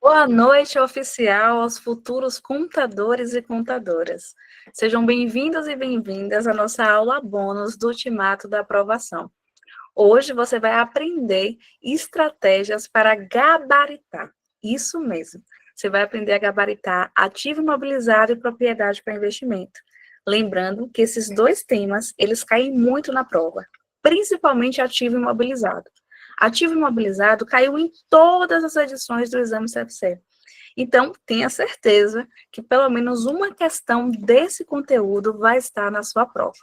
Boa noite, oficial, aos futuros contadores e contadoras. Sejam bem-vindos e bem-vindas à nossa aula bônus do Ultimato da Aprovação. Hoje você vai aprender estratégias para gabaritar. Isso mesmo. Você vai aprender a gabaritar ativo imobilizado e propriedade para investimento. Lembrando que esses dois temas, eles caem muito na prova, principalmente ativo imobilizado. Ativo imobilizado caiu em todas as edições do exame CFC. Então, tenha certeza que pelo menos uma questão desse conteúdo vai estar na sua prova.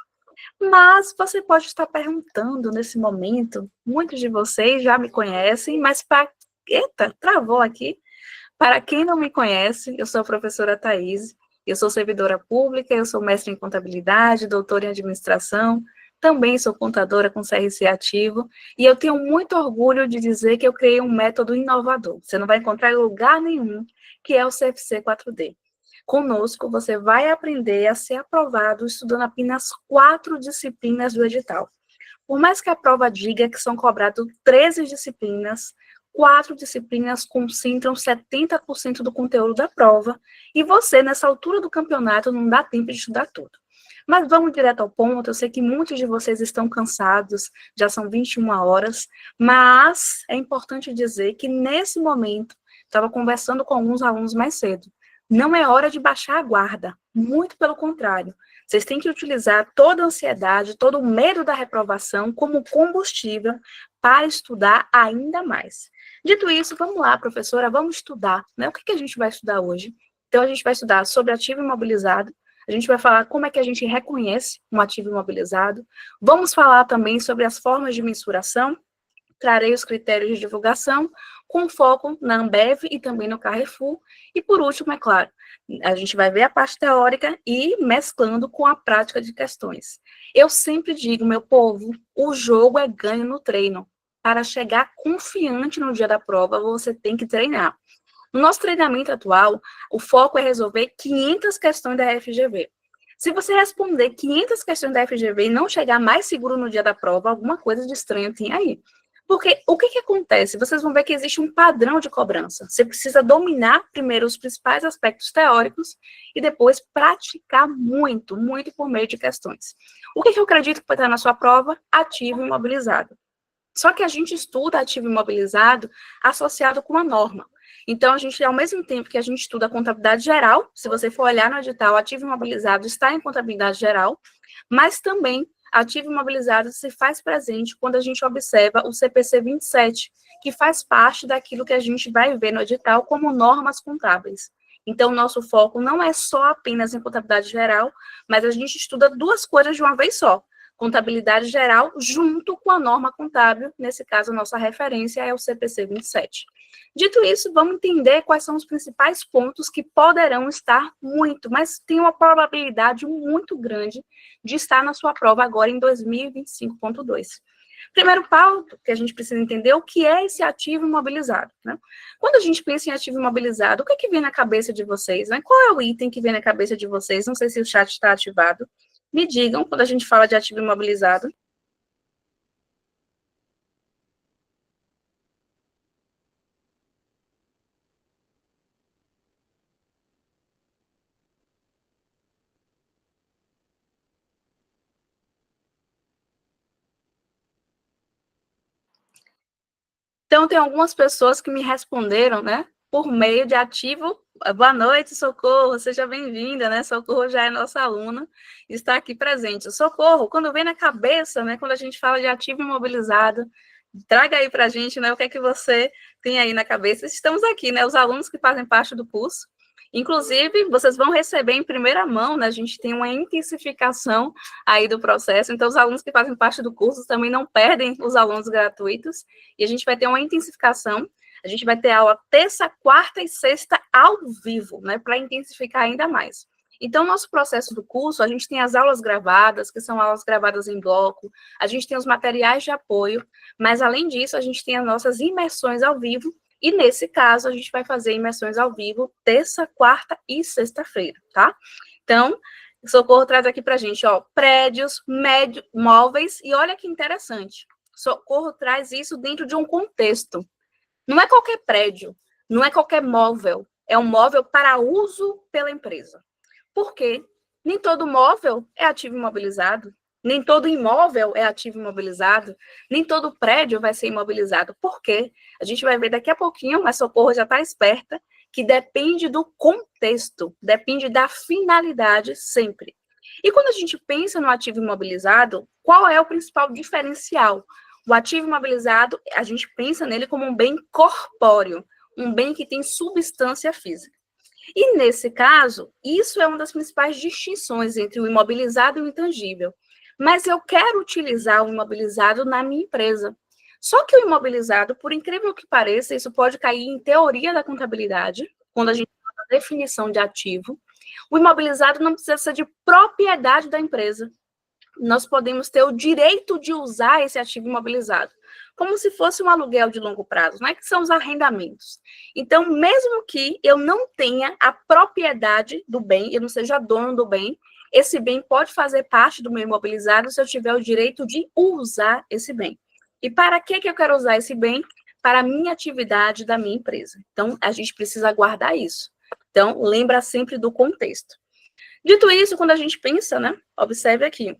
Mas você pode estar perguntando nesse momento, muitos de vocês já me conhecem, mas para... Eita, travou aqui. Para quem não me conhece, eu sou a professora Thaís, eu sou servidora pública, eu sou mestre em contabilidade, doutora em administração, também sou contadora com CRC ativo, e eu tenho muito orgulho de dizer que eu criei um método inovador. Você não vai encontrar em lugar nenhum, que é o CFC 4D. Conosco, você vai aprender a ser aprovado estudando apenas 4 disciplinas do edital. Por mais que a prova diga que são cobradas 13 disciplinas, 4 disciplinas concentram 70% do conteúdo da prova, e você, nessa altura do campeonato, não dá tempo de estudar tudo. Mas vamos direto ao ponto, eu sei que muitos de vocês estão cansados, já são 21 horas, mas é importante dizer que nesse momento, estava conversando com alguns alunos mais cedo, não é hora de baixar a guarda, muito pelo contrário. Vocês têm que utilizar toda a ansiedade, todo o medo da reprovação como combustível para estudar ainda mais. Dito isso, vamos lá, professora, vamos estudar, né? O que a gente vai estudar hoje? Então, a gente vai estudar sobre ativo imobilizado, a gente vai falar como é que a gente reconhece um ativo imobilizado, vamos falar também sobre as formas de mensuração, trarei os critérios de divulgação, com foco na Ambev e também no Carrefour. E, por último, é claro, a gente vai ver a parte teórica e mesclando com a prática de questões. Eu sempre digo, meu povo, o jogo é ganho no treino. Para chegar confiante no dia da prova, você tem que treinar. No nosso treinamento atual, o foco é resolver 500 questões da FGV. Se você responder 500 questões da FGV e não chegar mais seguro no dia da prova, alguma coisa de estranho tem aí. Porque o que acontece? Vocês vão ver que existe um padrão de cobrança. Você precisa dominar primeiro os principais aspectos teóricos e depois praticar muito, muito por meio de questões. O que eu acredito que vai estar na sua prova? Ativo imobilizado. Só que a gente estuda ativo imobilizado associado com uma norma. Então, a gente, ao mesmo tempo que a gente estuda a contabilidade geral, se você for olhar no edital, ativo imobilizado está em contabilidade geral, mas também ativo imobilizado se faz presente quando a gente observa o CPC 27, que faz parte daquilo que a gente vai ver no edital como normas contábeis. Então, nosso foco não é só apenas em contabilidade geral, mas a gente estuda duas coisas de uma vez só. Contabilidade geral junto com a norma contábil, nesse caso, a nossa referência é o CPC 27. Dito isso, vamos entender quais são os principais pontos que poderão estar muito, mas tem uma probabilidade muito grande de estar na sua prova agora em 2025.2. Primeiro ponto que a gente precisa entender o que é esse ativo imobilizado, né? Quando a gente pensa em ativo imobilizado, o que vem na cabeça de vocês, né? Qual é o item que vem na cabeça de vocês? Não sei se o chat está ativado. Me digam quando a gente fala de ativo imobilizado. Então, tem algumas pessoas que me responderam, né, por meio de ativo. Boa noite, Socorro, seja bem-vinda, né? Socorro já é nossa aluna, está aqui presente. Socorro, quando vem na cabeça, né, quando a gente fala de ativo imobilizado, traga aí para a gente, né, o que é que você tem aí na cabeça. Estamos aqui, né, os alunos que fazem parte do curso. Inclusive, vocês vão receber em primeira mão, né, a gente tem uma intensificação aí do processo, então os alunos que fazem parte do curso também não perdem os alunos gratuitos, e a gente vai ter uma intensificação, a gente vai ter aula terça, quarta e sexta ao vivo, né, para intensificar ainda mais. Então, nosso processo do curso, a gente tem as aulas gravadas, que são aulas gravadas em bloco, a gente tem os materiais de apoio, mas, além disso, a gente tem as nossas imersões ao vivo, e, nesse caso, a gente vai fazer imersões ao vivo terça, quarta e sexta-feira, tá? Então, Socorro traz aqui pra gente, ó, prédios, móveis, e olha que interessante, Socorro traz isso dentro de um contexto. Não é qualquer prédio, Não é qualquer móvel, é um móvel para uso pela empresa. Por quê? Nem todo móvel é ativo imobilizado, nem todo imóvel é ativo imobilizado, nem todo prédio vai ser imobilizado. Por quê? A gente vai ver daqui a pouquinho, mas Socorro já está esperta, que depende do contexto, depende da finalidade sempre. E quando a gente pensa no ativo imobilizado, qual é o principal diferencial? O ativo imobilizado, a gente pensa nele como um bem corpóreo, um bem que tem substância física. E, nesse caso, isso é uma das principais distinções entre o imobilizado e o intangível. Mas eu quero utilizar o imobilizado na minha empresa. Só que o imobilizado, por incrível que pareça, isso pode cair em teoria da contabilidade, quando a gente fala da definição de ativo. O imobilizado não precisa ser de propriedade da empresa. Nós podemos ter o direito de usar esse ativo imobilizado, como se fosse um aluguel de longo prazo, né? Que são os arrendamentos. Então, mesmo que eu não tenha a propriedade do bem, eu não seja dono do bem, esse bem pode fazer parte do meu imobilizado se eu tiver o direito de usar esse bem. E para que eu quero usar esse bem? Para a minha atividade da minha empresa. Então, a gente precisa guardar isso. Então, lembra sempre do contexto. Dito isso, quando a gente pensa, né? Observe aqui.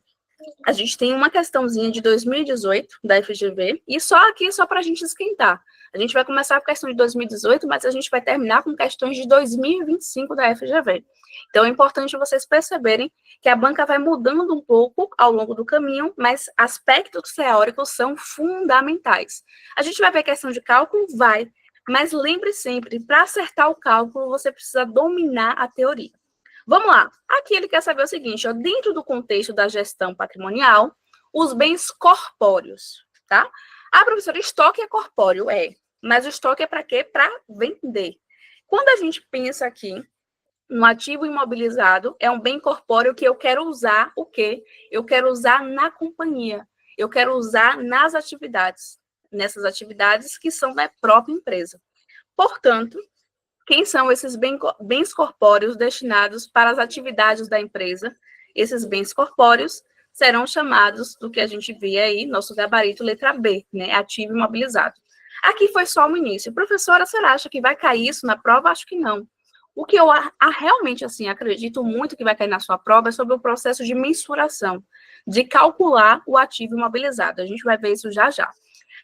A gente tem uma questãozinha de 2018 da FGV, e só aqui, só para a gente esquentar. A gente vai começar com a questão de 2018, mas a gente vai terminar com questões de 2025 da FGV. Então, é importante vocês perceberem que a banca vai mudando um pouco ao longo do caminho, mas aspectos teóricos são fundamentais. A gente vai ver questão de cálculo? Vai. Mas lembre sempre, para acertar o cálculo, você precisa dominar a teoria. Vamos lá. Aqui ele quer saber o seguinte, ó, dentro do contexto da gestão patrimonial, os bens corpóreos, tá? Ah, professora, estoque é corpóreo? É. Mas o estoque é para quê? Para vender. Quando a gente pensa aqui no ativo imobilizado, é um bem corpóreo que eu quero usar o quê? Eu quero usar na companhia. Eu quero usar nas atividades. Nessas atividades que são da própria empresa. Portanto, quem são esses bens corpóreos destinados para as atividades da empresa? Esses bens corpóreos serão chamados do que a gente vê aí, nosso gabarito letra B, né? Ativo imobilizado. Aqui foi só o início. Professora, você acha que vai cair isso na prova? Acho que não. O que eu realmente, assim, acredito muito que vai cair na sua prova é sobre o processo de mensuração, de calcular o ativo imobilizado. A gente vai ver isso já já.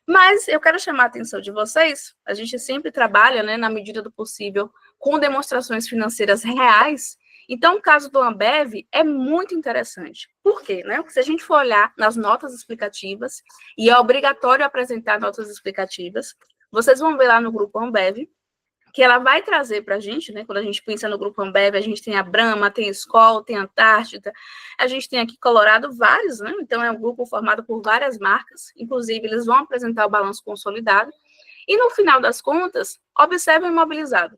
Mas eu quero chamar a atenção de vocês, a gente sempre trabalha, né, na medida do possível, com demonstrações financeiras reais. Então, o caso do Ambev é muito interessante. Por quê? Né? Porque se a gente for olhar nas notas explicativas, e é obrigatório apresentar notas explicativas, vocês vão ver lá no grupo Ambev, que ela vai trazer para a gente, né? Quando a gente pensa no grupo Ambev, a gente tem a Brahma, tem a Skol, tem a Antártida, a gente tem aqui Colorado, vários, né? Então, é um grupo formado por várias marcas, inclusive eles vão apresentar o balanço consolidado, e no final das contas, observe o imobilizado.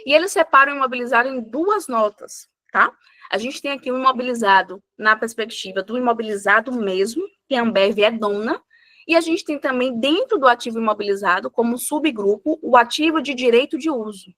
E eles separam o imobilizado em duas notas, tá? A gente tem aqui o imobilizado na perspectiva do imobilizado mesmo, que a Ambev é dona, e a gente tem também, dentro do ativo imobilizado, como subgrupo, o ativo de direito de uso.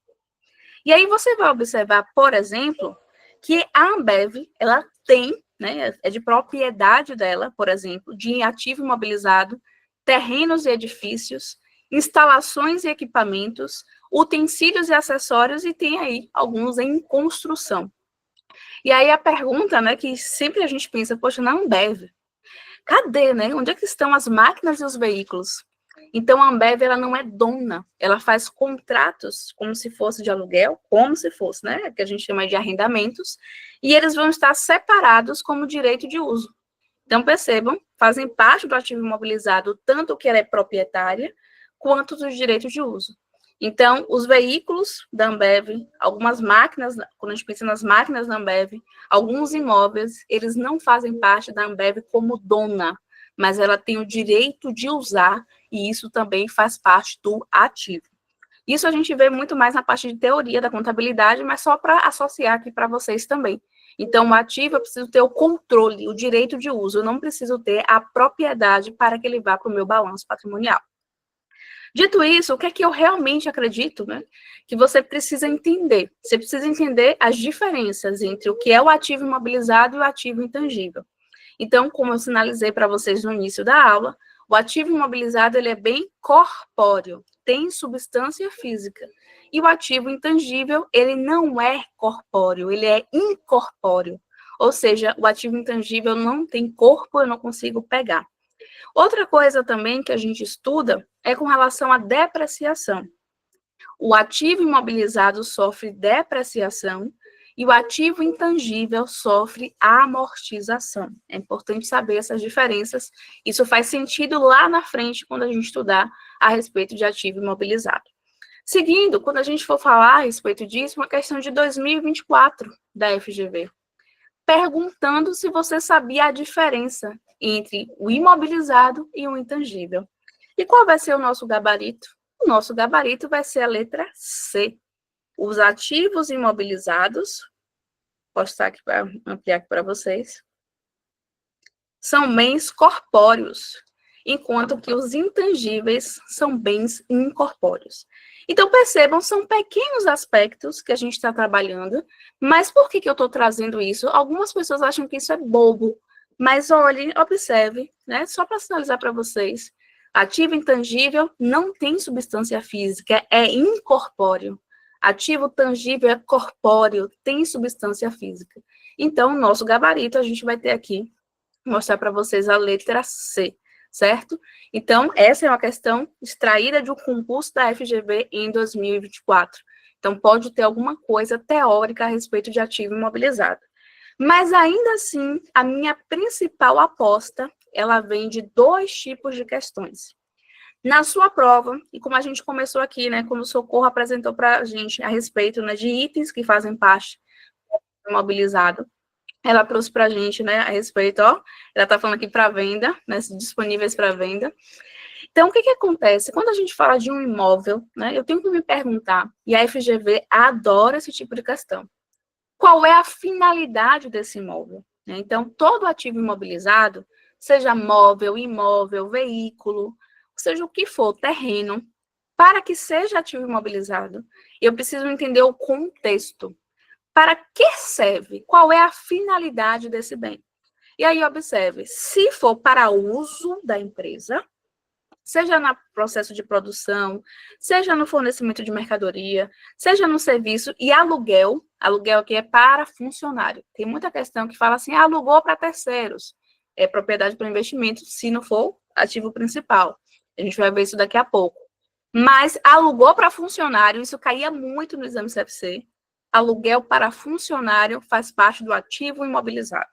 E aí você vai observar, por exemplo, que a Ambev, ela tem, né, é de propriedade dela, por exemplo, de ativo imobilizado, terrenos e edifícios, instalações e equipamentos, utensílios e acessórios, e tem aí alguns em construção. E aí a pergunta, né, que sempre a gente pensa, poxa, na Ambev, cadê, né? Onde é que estão as máquinas e os veículos? Então, a Ambev, ela não é dona, ela faz contratos como se fosse de aluguel, como se fosse, né? Que a gente chama de arrendamentos, e eles vão estar separados como direito de uso. Então, percebam, fazem parte do ativo imobilizado, tanto que ela é proprietária, quanto dos direitos de uso. Então, os veículos da Ambev, algumas máquinas, quando a gente pensa nas máquinas da Ambev, alguns imóveis, eles não fazem parte da Ambev como dona, mas ela tem o direito de usar, e isso também faz parte do ativo. Isso a gente vê muito mais na parte de teoria da contabilidade, mas só para associar aqui para vocês também. Então, o ativo eu preciso ter o controle, o direito de uso, eu não preciso ter a propriedade para que ele vá para o meu balanço patrimonial. Dito isso, o que é que eu realmente acredito, né? Que você precisa entender. Você precisa entender as diferenças entre o que é o ativo imobilizado e o ativo intangível. Então, como eu sinalizei para vocês no início da aula, o ativo imobilizado ele é bem corpóreo. tem substância física. E o ativo intangível, ele não é corpóreo, ele é incorpóreo. Ou seja, o ativo intangível não tem corpo, eu não consigo pegar. Outra coisa também que a gente estuda é com relação à depreciação. O ativo imobilizado sofre depreciação e o ativo intangível sofre amortização. É importante saber essas diferenças. Isso faz sentido lá na frente, quando a gente estudar a respeito de ativo imobilizado. Seguindo, quando a gente for falar a respeito disso, uma questão de 2024 da FGV, perguntando se você sabia a diferença entre o imobilizado e o intangível. E qual vai ser o nosso gabarito? O nosso gabarito vai ser a letra C. Os ativos imobilizados, posso estar aqui para ampliar aqui para vocês, são bens corpóreos, enquanto que os intangíveis são bens incorpóreos. Então, percebam, são pequenos aspectos que a gente está trabalhando, mas por que eu estou trazendo isso? Algumas pessoas acham que isso é bobo, mas olhem, observe, né? Só para sinalizar para vocês, ativo intangível não tem substância física, é incorpóreo. Ativo tangível é corpóreo, tem substância física. Então, o nosso gabarito, a gente vai ter aqui, mostrar para vocês a letra C, certo? Então, essa é uma questão extraída de um concurso da FGV em 2024. Então, pode ter alguma coisa teórica a respeito de ativo imobilizado. Mas, ainda assim, a minha principal aposta, ela vem de dois tipos de questões. Na sua prova, e como a gente começou aqui, né, quando o Socorro apresentou para a gente a respeito, né, de itens que fazem parte do imobilizado, ela trouxe para a gente, né, a respeito, ó, ela está falando aqui para venda, né, disponíveis para venda. Então, o que acontece? Quando a gente fala de um imóvel, né, eu tenho que me perguntar, e a FGV adora esse tipo de questão, qual é a finalidade desse imóvel? Então, todo ativo imobilizado, seja móvel, imóvel, veículo, seja o que for, terreno, para que seja ativo imobilizado, eu preciso entender o contexto. Para que serve? Qual é a finalidade desse bem? E aí, observe, se for para uso da empresa, seja no processo de produção, seja no fornecimento de mercadoria, seja no serviço, e aluguel aqui é para funcionário. Tem muita questão que fala assim, alugou para terceiros, é propriedade para investimento, se não for ativo principal. A gente vai ver isso daqui a pouco. Mas alugou para funcionário, isso caía muito no exame CFC, aluguel para funcionário faz parte do ativo imobilizado.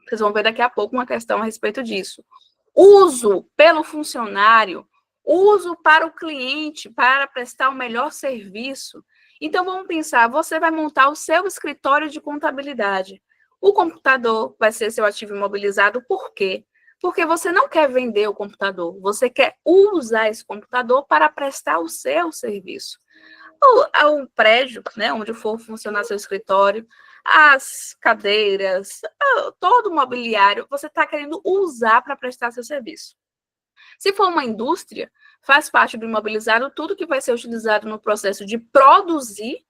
Vocês vão ver daqui a pouco uma questão a respeito disso. Uso pelo funcionário, uso para o cliente, para prestar o melhor serviço. Então, vamos pensar, você vai montar o seu escritório de contabilidade. O computador vai ser seu ativo imobilizado, por quê? Porque você não quer vender o computador, você quer usar esse computador para prestar o seu serviço. O prédio, né, onde for funcionar seu escritório, as cadeiras, todo o mobiliário, você está querendo usar para prestar seu serviço. Se for uma indústria, faz parte do imobilizado tudo que vai ser utilizado no processo de produzir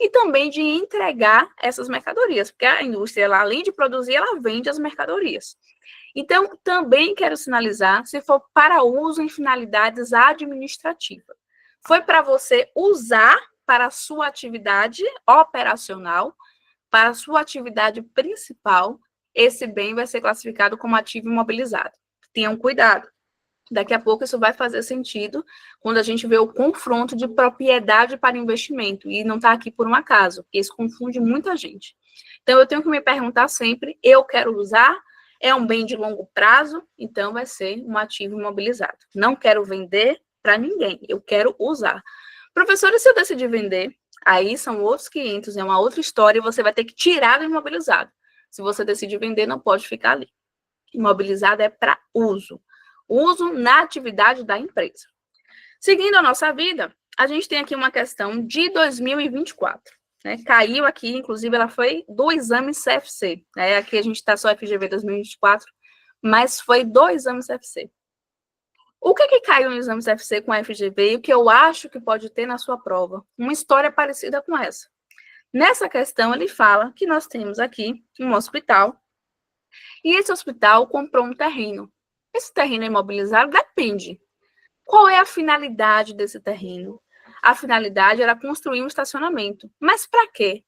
e também de entregar essas mercadorias, porque a indústria, ela, além de produzir, ela vende as mercadorias. Então, também quero sinalizar, se for para uso em finalidades administrativas. Foi para você usar para a sua atividade operacional, para a sua atividade principal, esse bem vai ser classificado como ativo imobilizado. Tenham cuidado. Daqui a pouco isso vai fazer sentido quando a gente vê o confronto de propriedade para investimento. E não está aqui por um acaso, porque isso confunde muita gente. Então, eu tenho que me perguntar sempre, eu quero usar? É um bem de longo prazo? Então, vai ser um ativo imobilizado. Não quero vender para ninguém, eu quero usar. Professora, se eu decidir vender, aí são outros 500, é uma outra história, e você vai ter que tirar do imobilizado. Se você decidir vender, não pode ficar ali. Imobilizado é para uso. Uso na atividade da empresa. Seguindo a nossa vida, a gente tem aqui uma questão de 2024. Né? Caiu aqui, inclusive, ela foi do exame CFC. Né? Aqui a gente está só FGV 2024, mas foi do exame CFC. O que caiu no exame CFC com a FGV e o que eu acho que pode ter na sua prova? Uma história parecida com essa. Nessa questão, ele fala que nós temos aqui um hospital e esse hospital comprou um terreno. Esse terreno é imobilizado? Depende. qual é a finalidade desse terreno? A finalidade era construir um estacionamento. Mas para quê?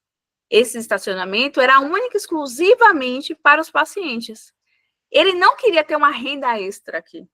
Esse estacionamento era único e exclusivamente para os pacientes. Ele não queria ter uma renda extra aqui.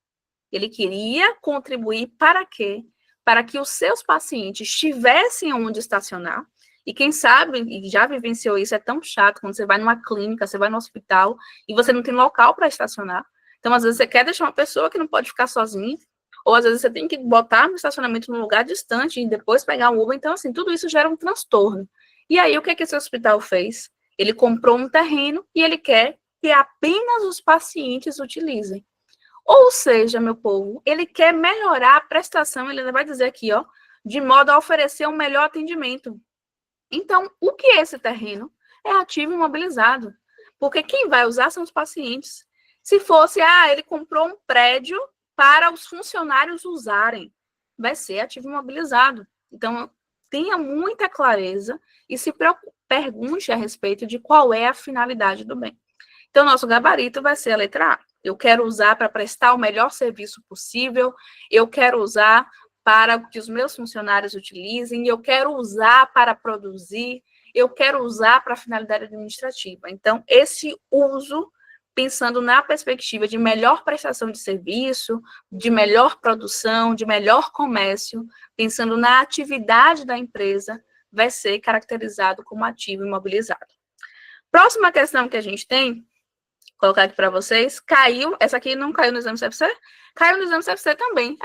Ele queria contribuir para quê? Para que os seus pacientes tivessem onde estacionar. E quem sabe, e já vivenciou isso, é tão chato quando você vai numa clínica, você vai no hospital e você não tem local para estacionar. Então, às vezes, você quer deixar uma pessoa que não pode ficar sozinha, ou às vezes você tem que botar no estacionamento num lugar distante e depois pegar um Uber. Então, assim, tudo isso gera um transtorno. E aí, o que esse hospital fez? Ele comprou um terreno e ele quer que apenas os pacientes utilizem. Ou seja, meu povo, ele quer melhorar a prestação, ele vai dizer aqui, ó, de modo a oferecer um melhor atendimento. Então, o que é esse terreno? É ativo imobilizado, porque quem vai usar são os pacientes. Se fosse, ele comprou um prédio para os funcionários usarem, vai ser ativo imobilizado. Então, tenha muita clareza e se pergunte a respeito de qual é a finalidade do bem. Então, nosso gabarito vai ser a letra A. Eu quero usar para prestar o melhor serviço possível, eu quero usar para que os meus funcionários utilizem, eu quero usar para produzir, eu quero usar para finalidade administrativa. Então, esse uso, pensando na perspectiva de melhor prestação de serviço, de melhor produção, de melhor comércio, pensando na atividade da empresa, vai ser caracterizado como ativo imobilizado. Próxima questão que a gente tem, colocar aqui para vocês, caiu, essa aqui não caiu no exame CFC? Caiu no exame CFC também.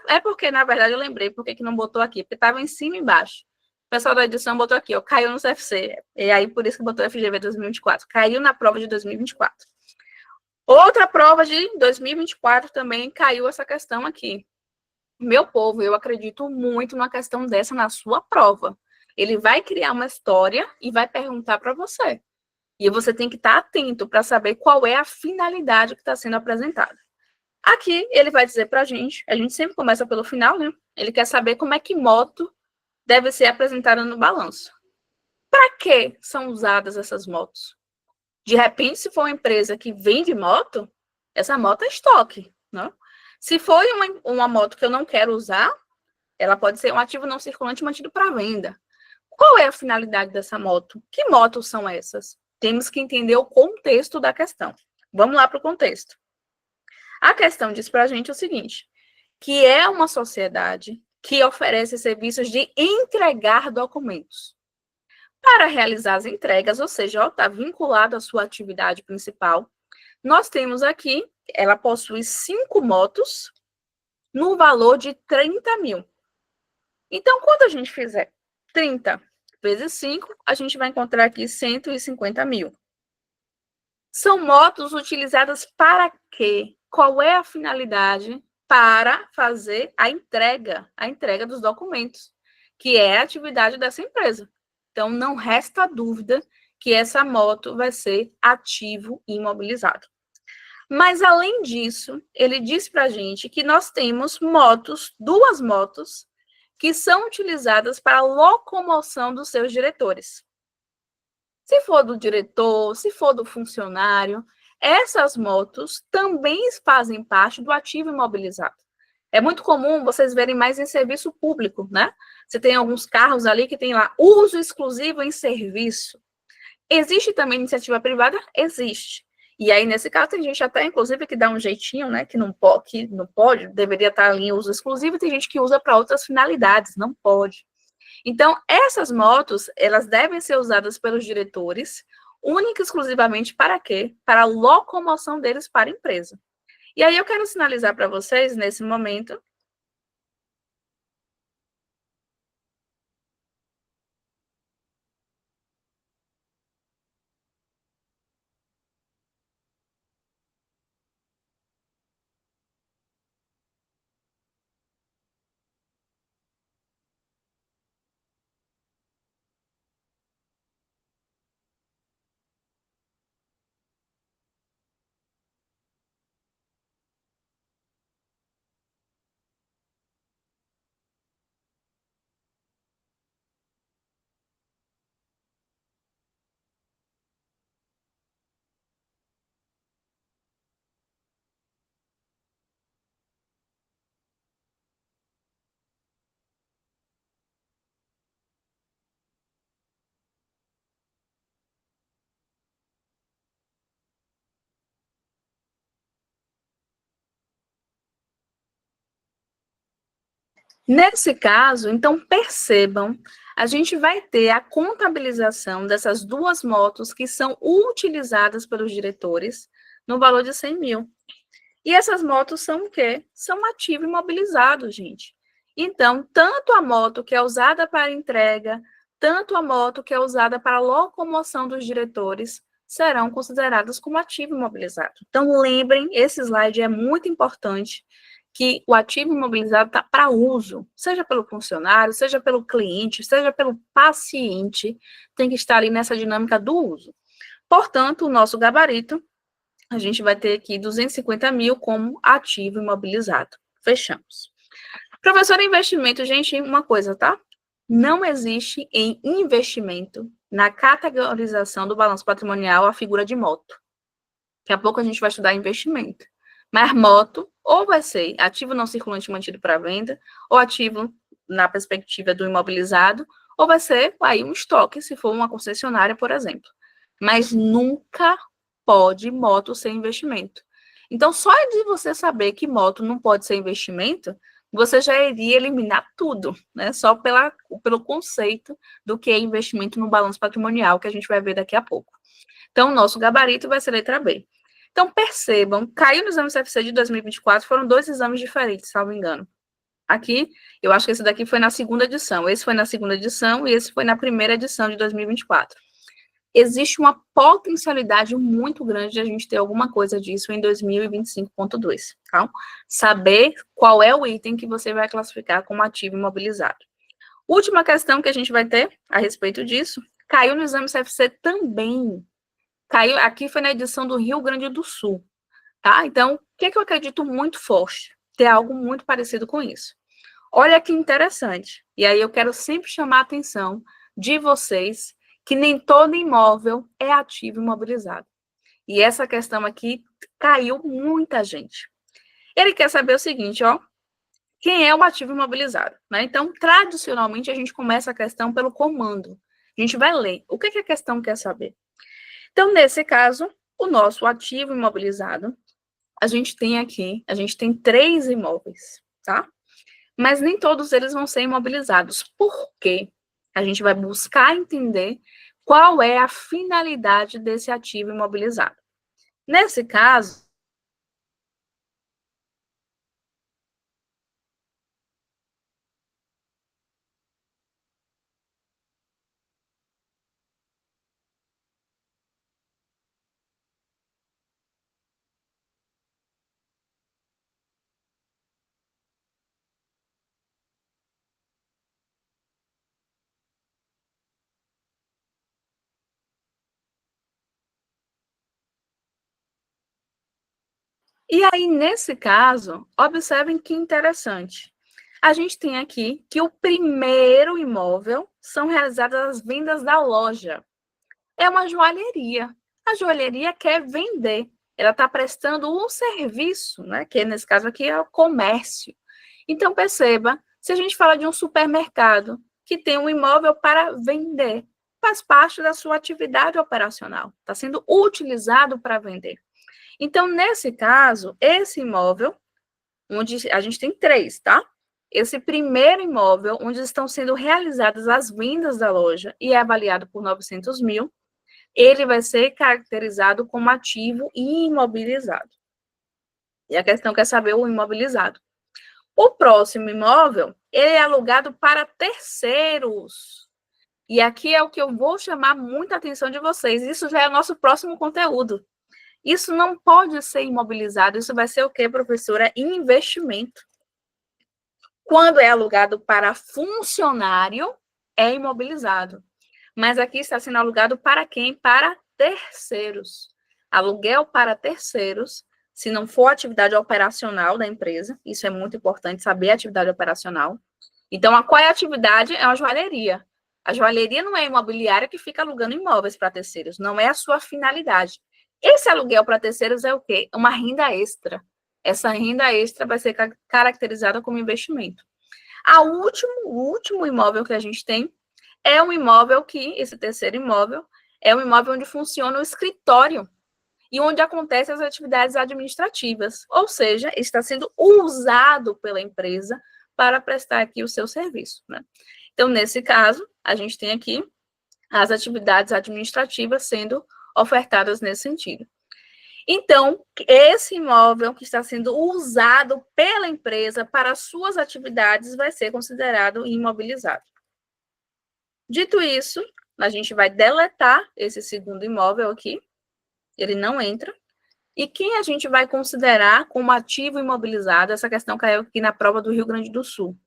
É porque, na verdade, eu lembrei porque que não botou aqui, porque estava em cima e embaixo. O pessoal da edição botou aqui, ó, caiu no CFC. E aí, por isso que botou FGV 2024. Caiu na prova de 2024. Outra prova de 2024 também caiu essa questão aqui. Meu povo, eu acredito muito numa questão dessa na sua prova. Ele vai criar uma história e vai perguntar para você. E você tem que estar atento para saber qual é a finalidade que está sendo apresentada. Aqui, ele vai dizer para a gente sempre começa pelo final, né? Ele quer saber como é que moto deve ser apresentada no balanço. Para que são usadas essas motos? De repente, se for uma empresa que vende moto, essa moto é estoque, né? Se for uma moto que eu não quero usar, ela pode ser um ativo não circulante mantido para venda. Qual é a finalidade dessa moto? Que motos são essas? Temos que entender o contexto da questão. Vamos lá para o contexto. A questão diz para a gente o seguinte, que é uma sociedade que oferece serviços de entregar documentos. Para realizar as entregas, ou seja, está vinculado à sua atividade principal, nós temos aqui, ela possui 5 motos no valor de 30 mil. Então, quando a gente fizer 30 vezes 5, a gente vai encontrar aqui 150 mil. São motos utilizadas para quê? Qual é a finalidade? Para fazer a entrega dos documentos, que é a atividade dessa empresa. Então, não resta dúvida que essa moto vai ser ativo e imobilizado. Mas, além disso, ele diz para a gente que nós temos motos, 2 motos, que são utilizadas para a locomoção dos seus diretores. Se for do diretor, se for do funcionário, essas motos também fazem parte do ativo imobilizado. É muito comum vocês verem mais em serviço público, né? Você tem alguns carros ali que tem lá uso exclusivo em serviço. Existe também iniciativa privada? Existe. E aí, nesse caso, tem gente até, inclusive, que dá um jeitinho, né? Que não pode, deveria estar ali em uso exclusivo, e tem gente que usa para outras finalidades, não pode. Então, essas motos, elas devem ser usadas pelos diretores, única e exclusivamente para quê? Para a locomoção deles para a empresa. E aí eu quero sinalizar para vocês, nesse momento, Nesse caso, então, percebam, a gente vai ter a contabilização dessas duas motos que são utilizadas pelos diretores no valor de 100 mil. E essas motos são o quê? São ativo imobilizado, gente. Então, tanto a moto que é usada para entrega, tanto a moto que é usada para locomoção dos diretores, serão consideradas como ativo imobilizado. Então, lembrem, esse slide é muito importante, que o ativo imobilizado está para uso, seja pelo funcionário, seja pelo cliente, seja pelo paciente, tem que estar ali nessa dinâmica do uso. Portanto, o nosso gabarito, a gente vai ter aqui 250 mil como ativo imobilizado. Fechamos. Professor, investimento, gente, uma coisa, tá? Não existe em investimento, na categorização do balanço patrimonial, a figura de moto. Daqui a pouco a gente vai estudar investimento. Mas moto, ou vai ser ativo não circulante mantido para venda, ou ativo na perspectiva do imobilizado, ou vai ser aí um estoque, se for uma concessionária, por exemplo. Mas nunca pode moto ser investimento. Então, só de você saber que moto não pode ser investimento, você já iria eliminar tudo, né? Só pelo conceito do que é investimento no balanço patrimonial, que a gente vai ver daqui a pouco. Então, o nosso gabarito vai ser letra B. Então, percebam, caiu no exame CFC de 2024, foram 2 exames diferentes, salvo engano. Aqui, eu acho que esse daqui foi na segunda edição, esse foi na segunda edição e esse foi na primeira edição de 2024. Existe uma potencialidade muito grande de a gente ter alguma coisa disso em 2025.2, tá? Saber qual é o item que você vai classificar como ativo imobilizado. Última questão que a gente vai ter a respeito disso, caiu no exame CFC também. Caiu, aqui foi na edição do Rio Grande do Sul, tá? Então, o que eu acredito muito forte? Ter algo muito parecido com isso. Olha que interessante. E aí eu quero sempre chamar a atenção de vocês que nem todo imóvel é ativo imobilizado. E essa questão aqui caiu muita gente. Ele quer saber o seguinte, ó, quem é o ativo imobilizado, né? Então, tradicionalmente, a gente começa a questão pelo comando. A gente vai ler. O que a questão quer saber? Então, nesse caso, o nosso ativo imobilizado, a gente tem 3 imóveis, tá? Mas nem todos eles vão ser imobilizados. Por quê? A gente vai buscar entender qual é a finalidade desse ativo imobilizado. Nesse caso, e aí nesse caso, observem que interessante. A gente tem aqui que o primeiro imóvel são realizadas as vendas da loja. É uma joalheria. A joalheria quer vender. Ela está prestando um serviço, né? Que nesse caso aqui é o comércio. Então, perceba, se a gente fala de um supermercado que tem um imóvel para vender, faz parte da sua atividade operacional, está sendo utilizado para vender. Então, nesse caso, esse imóvel, onde a gente tem 3, tá? Esse primeiro imóvel, onde estão sendo realizadas as vendas da loja e é avaliado por 900 mil, ele vai ser caracterizado como ativo imobilizado. E a questão quer saber o imobilizado. O próximo imóvel, ele é alugado para terceiros. E aqui é o que eu vou chamar muita atenção de vocês. Isso já é o nosso próximo conteúdo. Isso não pode ser imobilizado. Isso vai ser o quê, professora? Investimento. Quando é alugado para funcionário, é imobilizado. Mas aqui está sendo alugado para quem? Para terceiros. Aluguel para terceiros, se não for atividade operacional da empresa, isso é muito importante saber a atividade operacional. Então, qual é a atividade? É uma joalheria. A joalheria não é a imobiliária que fica alugando imóveis para terceiros, não é a sua finalidade. Esse aluguel para terceiros é o quê? Uma renda extra. Essa renda extra vai ser caracterizada como investimento. O último imóvel que a gente tem é um imóvel que, esse terceiro imóvel, é um imóvel onde funciona o escritório e onde acontecem as atividades administrativas, ou seja, está sendo usado pela empresa para prestar aqui o seu serviço, né? Então, nesse caso, a gente tem aqui as atividades administrativas sendo ofertadas nesse sentido. Então, esse imóvel que está sendo usado pela empresa para suas atividades vai ser considerado imobilizado. Dito isso, a gente vai deletar esse segundo imóvel aqui, ele não entra. E quem a gente vai considerar como ativo imobilizado? Essa questão caiu aqui na prova do Rio Grande do Sul.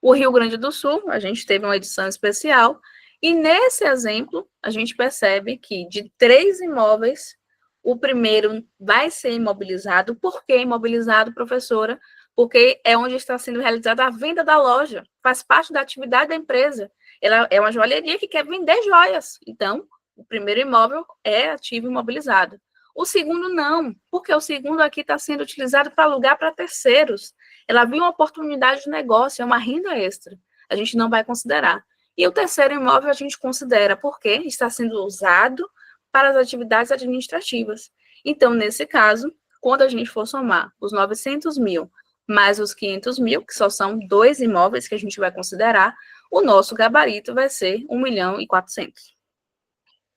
O Rio Grande do Sul, a gente teve uma edição especial, e nesse exemplo, a gente percebe que de 3 imóveis, o primeiro vai ser imobilizado. Por que imobilizado, professora? Porque é onde está sendo realizada a venda da loja, faz parte da atividade da empresa. Ela é uma joalheria que quer vender joias. Então, o primeiro imóvel é ativo imobilizado. O segundo não, porque o segundo aqui está sendo utilizado para alugar para terceiros. Ela viu uma oportunidade de negócio, é uma renda extra. A gente não vai considerar. E o terceiro imóvel a gente considera porque está sendo usado para as atividades administrativas. Então, nesse caso, quando a gente for somar os 900 mil mais os 500 mil, que só são 2 imóveis que a gente vai considerar, o nosso gabarito vai ser 1.400.000.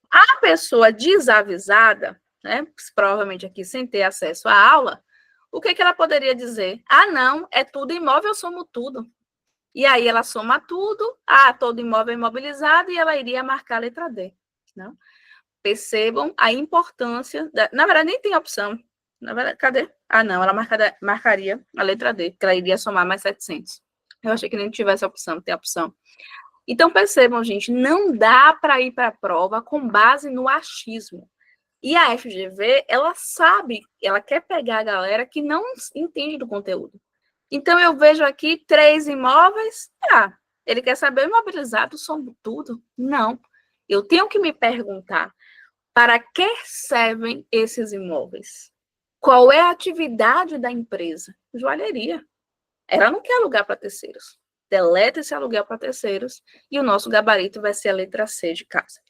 A pessoa desavisada, né, provavelmente aqui sem ter acesso à aula, o que ela poderia dizer? Ah, não, é tudo imóvel, eu somo tudo. E aí ela soma tudo, todo imóvel é imobilizado, e ela iria marcar a letra D. Não? Percebam a importância, na verdade nem tem opção. Na verdade, cadê? Ah, não, ela marcaria a letra D, porque ela iria somar mais 700. Eu achei que nem tivesse opção, tem opção. Então, percebam, gente, não dá para ir para a prova com base no achismo. E a FGV, ela sabe, ela quer pegar a galera que não entende do conteúdo. Então, eu vejo aqui 3 imóveis, ele quer saber o imobilizado sobre tudo? Não. Eu tenho que me perguntar, para que servem esses imóveis? Qual é a atividade da empresa? Joalheria. Ela não quer alugar para terceiros. Deleta esse aluguel para terceiros e o nosso gabarito vai ser a letra C de casa.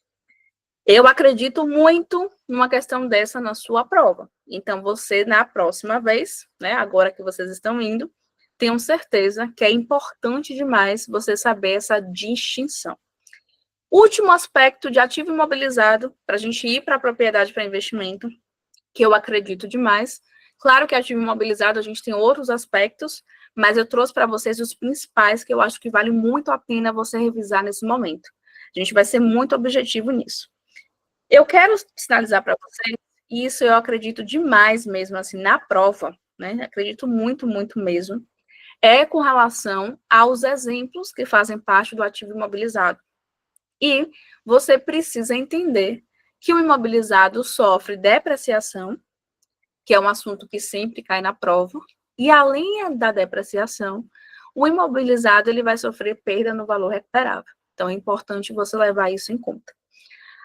Eu acredito muito numa questão dessa na sua prova. Então, você, na próxima vez, né, agora que vocês estão indo, tenham certeza que é importante demais você saber essa distinção. Último aspecto de ativo imobilizado, para a gente ir para a propriedade para investimento, que eu acredito demais. Claro que ativo imobilizado a gente tem outros aspectos, mas eu trouxe para vocês os principais que eu acho que vale muito a pena você revisar nesse momento. A gente vai ser muito objetivo nisso. Eu quero sinalizar para vocês, e isso eu acredito demais mesmo, assim, na prova, né? Acredito muito, muito mesmo, é com relação aos exemplos que fazem parte do ativo imobilizado. E você precisa entender que o imobilizado sofre depreciação, que é um assunto que sempre cai na prova, e além da depreciação, o imobilizado ele vai sofrer perda no valor recuperável. Então, é importante você levar isso em conta.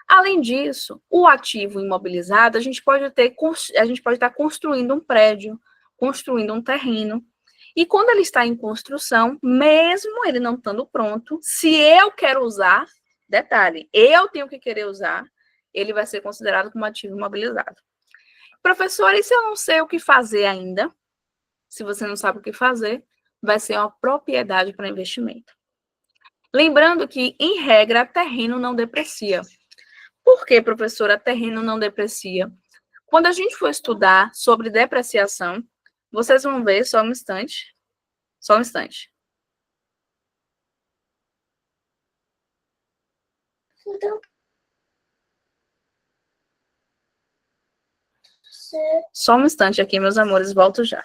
Além disso, o ativo imobilizado, a gente pode estar construindo um prédio, construindo um terreno, e quando ele está em construção, mesmo ele não estando pronto, se eu quero usar, detalhe, eu tenho que querer usar, ele vai ser considerado como ativo imobilizado. Professora, e se eu não sei o que fazer ainda? Se você não sabe o que fazer, vai ser uma propriedade para investimento. Lembrando que, em regra, terreno não deprecia. Por que, professora, terreno não deprecia? Quando a gente for estudar sobre depreciação, vocês vão ver, só um instante. Então, só um instante aqui, meus amores, volto já.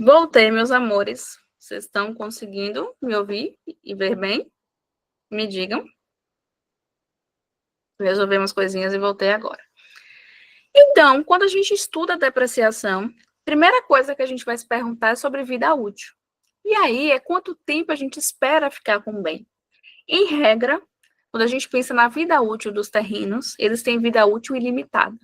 Voltei, meus amores. Vocês estão conseguindo me ouvir e ver bem? Me digam. Resolvi umas coisinhas e voltei agora. Então, quando a gente estuda a depreciação, a primeira coisa que a gente vai se perguntar é sobre vida útil. E aí, é quanto tempo a gente espera ficar com o bem? Em regra, quando a gente pensa na vida útil dos terrenos, eles têm vida útil ilimitada.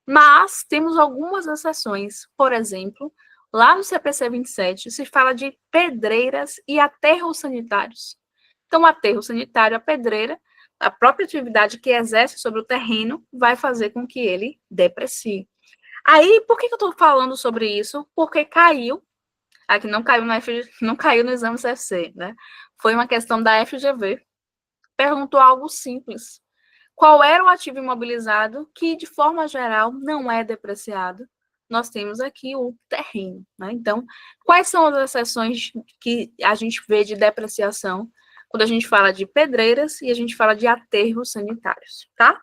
Mas temos algumas exceções. Por exemplo, lá no CPC 27 se fala de pedreiras e aterros sanitários. Então, aterro sanitário, a pedreira, a própria atividade que exerce sobre o terreno, vai fazer com que ele deprecie. Aí, por que eu estou falando sobre isso? Porque caiu, aqui não caiu, não caiu no exame CFC, né? Foi uma questão da FGV. Perguntou algo simples. Qual era o ativo imobilizado que, de forma geral, não é depreciado? Nós temos aqui o terreno, né? Então, quais são as exceções que a gente vê de depreciação quando a gente fala de pedreiras e a gente fala de aterros sanitários, tá?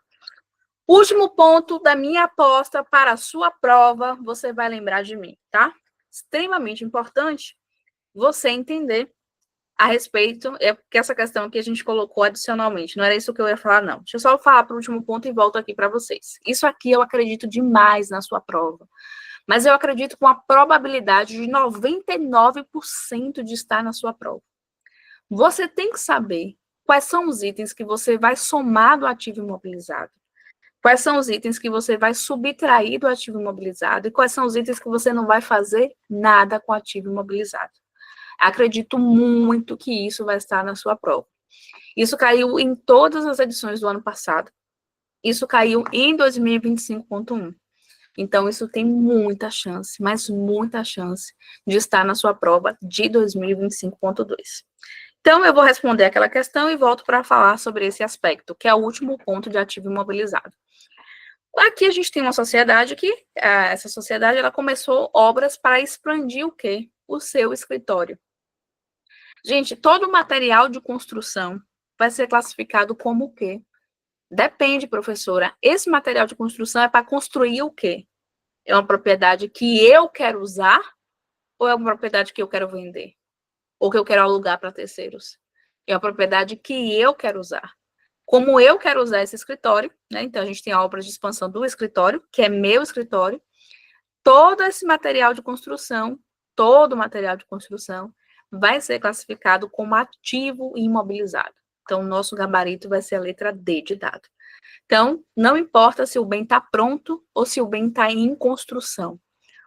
Último ponto da minha aposta para a sua prova, você vai lembrar de mim, tá? Extremamente importante você entender a respeito, é porque essa questão que a gente colocou adicionalmente, não era isso que eu ia falar, não. Deixa eu só falar para o último ponto e volto aqui para vocês. Isso aqui eu acredito demais na sua prova, mas eu acredito com a probabilidade de 99% de estar na sua prova. Você tem que saber quais são os itens que você vai somar do ativo imobilizado, quais são os itens que você vai subtrair do ativo imobilizado e quais são os itens que você não vai fazer nada com o ativo imobilizado. Acredito muito que isso vai estar na sua prova. Isso caiu em todas as edições do ano passado. Isso caiu em 2025.1. Então, isso tem muita chance, mas muita chance de estar na sua prova de 2025.2. Então, eu vou responder aquela questão e volto para falar sobre esse aspecto, que é o último ponto de ativo imobilizado. Aqui a gente tem uma sociedade que, essa sociedade, ela começou obras para expandir o quê? O seu escritório. Gente, todo material de construção vai ser classificado como o quê? Depende, professora. Esse material de construção é para construir o quê? É uma propriedade que eu quero usar ou é uma propriedade que eu quero vender? Ou que eu quero alugar para terceiros? É uma propriedade que eu quero usar. Como eu quero usar esse escritório, né? Então, a gente tem a obra de expansão do escritório, que é meu escritório. Todo esse material de construção, todo material de construção, vai ser classificado como ativo imobilizado. Então, o nosso gabarito vai ser a letra D de dado. Então, não importa se o bem está pronto ou se o bem está em construção.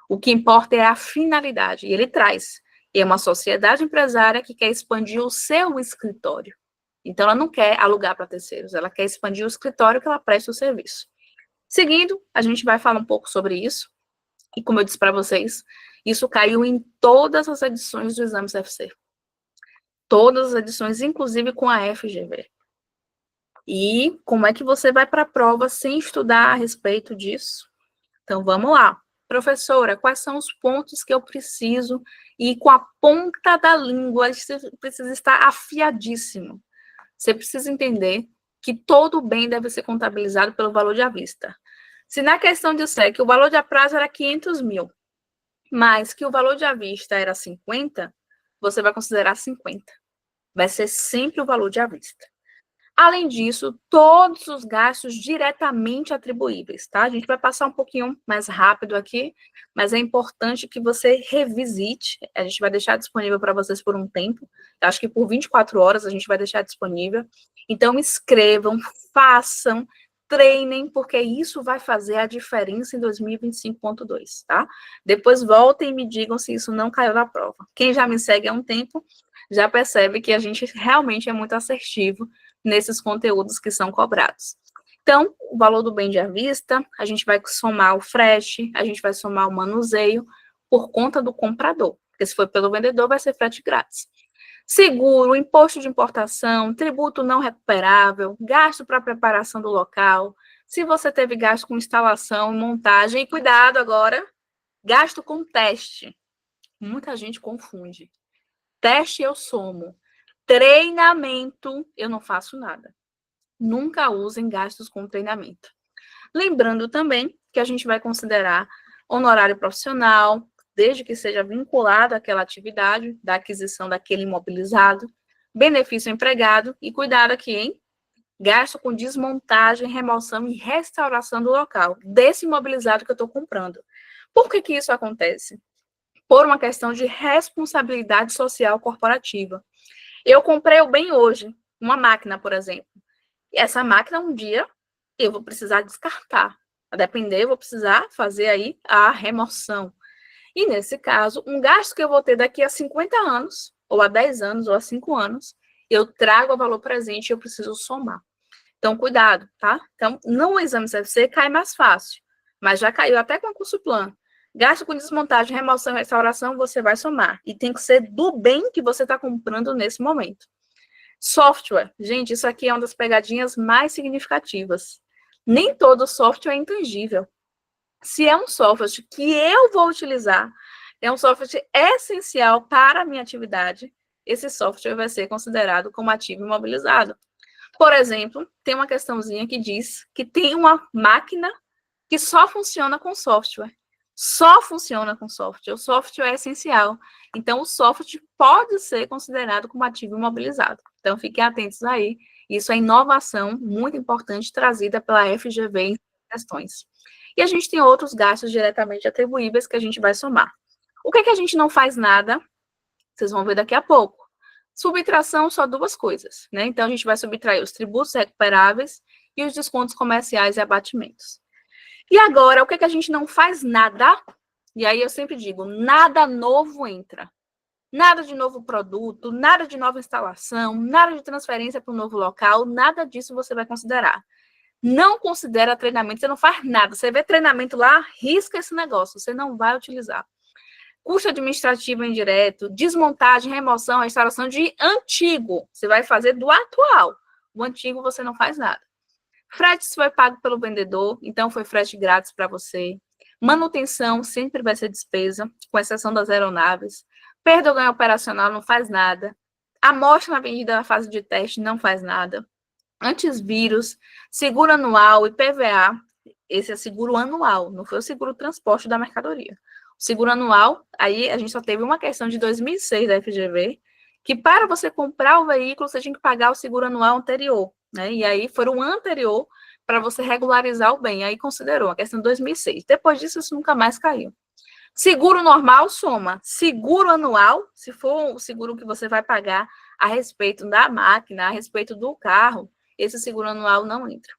O que importa é a finalidade. E ele traz. É uma sociedade empresária que quer expandir o seu escritório. Então, ela não quer alugar para terceiros, ela quer expandir o escritório que ela presta o serviço. Seguindo, a gente vai falar um pouco sobre isso. E como eu disse para vocês, isso caiu em todas as edições do exame CFC. Todas as edições, inclusive com a FGV. E como é que você vai para a prova sem estudar a respeito disso? Então, vamos lá. Professora, quais são os pontos que eu preciso ir com a ponta da língua? Você precisa estar afiadíssimo. Você precisa entender que todo bem deve ser contabilizado pelo valor de à vista. Se na questão disser que o valor de a prazo era 500 mil, mas que o valor de à vista era 50, você vai considerar 50. Vai ser sempre o valor de à vista. Além disso, todos os gastos diretamente atribuíveis, tá? A gente vai passar um pouquinho mais rápido aqui, mas é importante que você revisite. A gente vai deixar disponível para vocês por um tempo. Eu acho que por 24 horas a gente vai deixar disponível. Então, escrevam, façam, treinem, porque isso vai fazer a diferença em 2025.2, tá? Depois voltem e me digam se isso não caiu na prova. Quem já me segue há um tempo já percebe que a gente realmente é muito assertivo nesses conteúdos que são cobrados. Então, o valor do bem de à vista, a gente vai somar o frete, a gente vai somar o manuseio por conta do comprador, porque se for pelo vendedor, vai ser frete grátis. Seguro, imposto de importação, tributo não recuperável, gasto para preparação do local, se você teve gasto com instalação, montagem, e cuidado agora, gasto com teste. Muita gente confunde. Teste eu somo. Treinamento, eu não faço nada. Nunca usem gastos com treinamento. Lembrando também que a gente vai considerar honorário profissional, desde que seja vinculado àquela atividade da aquisição daquele imobilizado, benefício ao empregado e cuidado aqui, hein? Gasto com desmontagem, remoção e restauração do local, desse imobilizado que eu estou comprando. Por que que isso acontece? Por uma questão de responsabilidade social corporativa. Eu comprei o bem hoje, uma máquina, por exemplo. E essa máquina, um dia, eu vou precisar descartar. A depender, eu vou precisar fazer aí a remoção. E, nesse caso, um gasto que eu vou ter daqui a 50 anos, ou a 10 anos, ou a 5 anos, eu trago a valor presente e eu preciso somar. Então, cuidado, tá? Então, no exame CFC cai mais fácil, mas já caiu até com o curso plano. Gasto com desmontagem, remoção e restauração, você vai somar. E tem que ser do bem que você está comprando nesse momento. Software. Gente, isso aqui é uma das pegadinhas mais significativas. Nem todo software é intangível. Se é um software que eu vou utilizar, é um software essencial para a minha atividade, esse software vai ser considerado como ativo imobilizado. Por exemplo, tem uma questãozinha que diz que tem uma máquina que só funciona com software. Só funciona com software. O software é essencial. Então, o software pode ser considerado como ativo imobilizado. Então, fiquem atentos aí. Isso é inovação muito importante trazida pela FGV em questões. E a gente tem outros gastos diretamente atribuíveis que a gente vai somar. O que é que a gente não faz nada? Vocês vão ver daqui a pouco. Subtração, só duas coisas, né? Então, a gente vai subtrair os tributos recuperáveis e os descontos comerciais e abatimentos. E agora, o que é que a gente não faz nada? E aí eu sempre digo, nada novo entra. Nada de novo produto, nada de nova instalação, nada de transferência para um novo local, nada disso você vai considerar. Não considera treinamento, você não faz nada. Você vê treinamento lá, risca esse negócio, você não vai utilizar. Custo administrativo indireto, desmontagem, remoção, restauração de antigo. Você vai fazer do atual. O antigo você não faz nada. Frete foi pago pelo vendedor, então foi frete grátis para você. Manutenção sempre vai ser despesa, com exceção das aeronaves. Perda ou ganho operacional não faz nada. Amostra na vendida na fase de teste não faz nada. Antivírus, seguro anual e PVA. Esse é seguro anual, não foi o seguro transporte da mercadoria. O seguro anual, aí a gente só teve uma questão de 2006 da FGV, que para você comprar o veículo, você tinha que pagar o seguro anual anterior, né? E aí foi um anterior para você regularizar o bem. Aí considerou a questão de 2006. Depois disso, isso nunca mais caiu. Seguro normal, soma. Seguro anual, se for o seguro que você vai pagar a respeito da máquina, a respeito do carro, esse seguro anual não entra.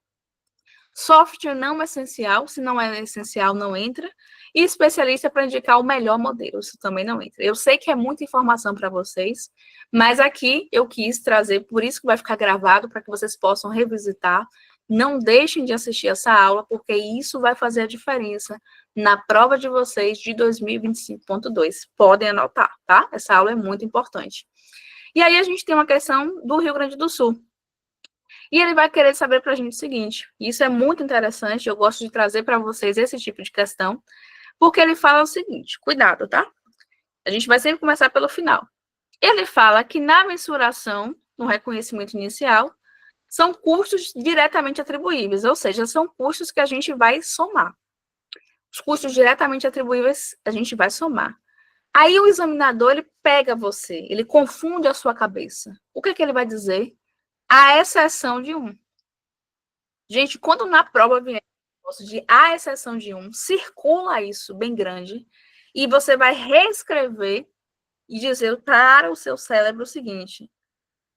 Software não é essencial, se não é essencial, não entra. E especialista para indicar o melhor modelo, isso também não entra. Eu sei que é muita informação para vocês, mas aqui eu quis trazer, por isso que vai ficar gravado, para que vocês possam revisitar. Não deixem de assistir essa aula, porque isso vai fazer a diferença na prova de vocês de 2025.2. Podem anotar, tá? Essa aula é muito importante. E aí a gente tem uma questão do Rio Grande do Sul. E ele vai querer saber para a gente o seguinte, e isso é muito interessante, eu gosto de trazer para vocês esse tipo de questão, porque ele fala o seguinte, cuidado, tá? A gente vai sempre começar pelo final. Ele fala que na mensuração, no reconhecimento inicial, são custos diretamente atribuíveis, ou seja, são custos que a gente vai somar. Os custos diretamente atribuíveis, a gente vai somar. Aí o examinador, ele pega você, ele confunde a sua cabeça. O que é que ele vai dizer? A exceção de um. Gente, quando na prova vier de a exceção de um, circula isso bem grande e você vai reescrever e dizer para o seu cérebro o seguinte,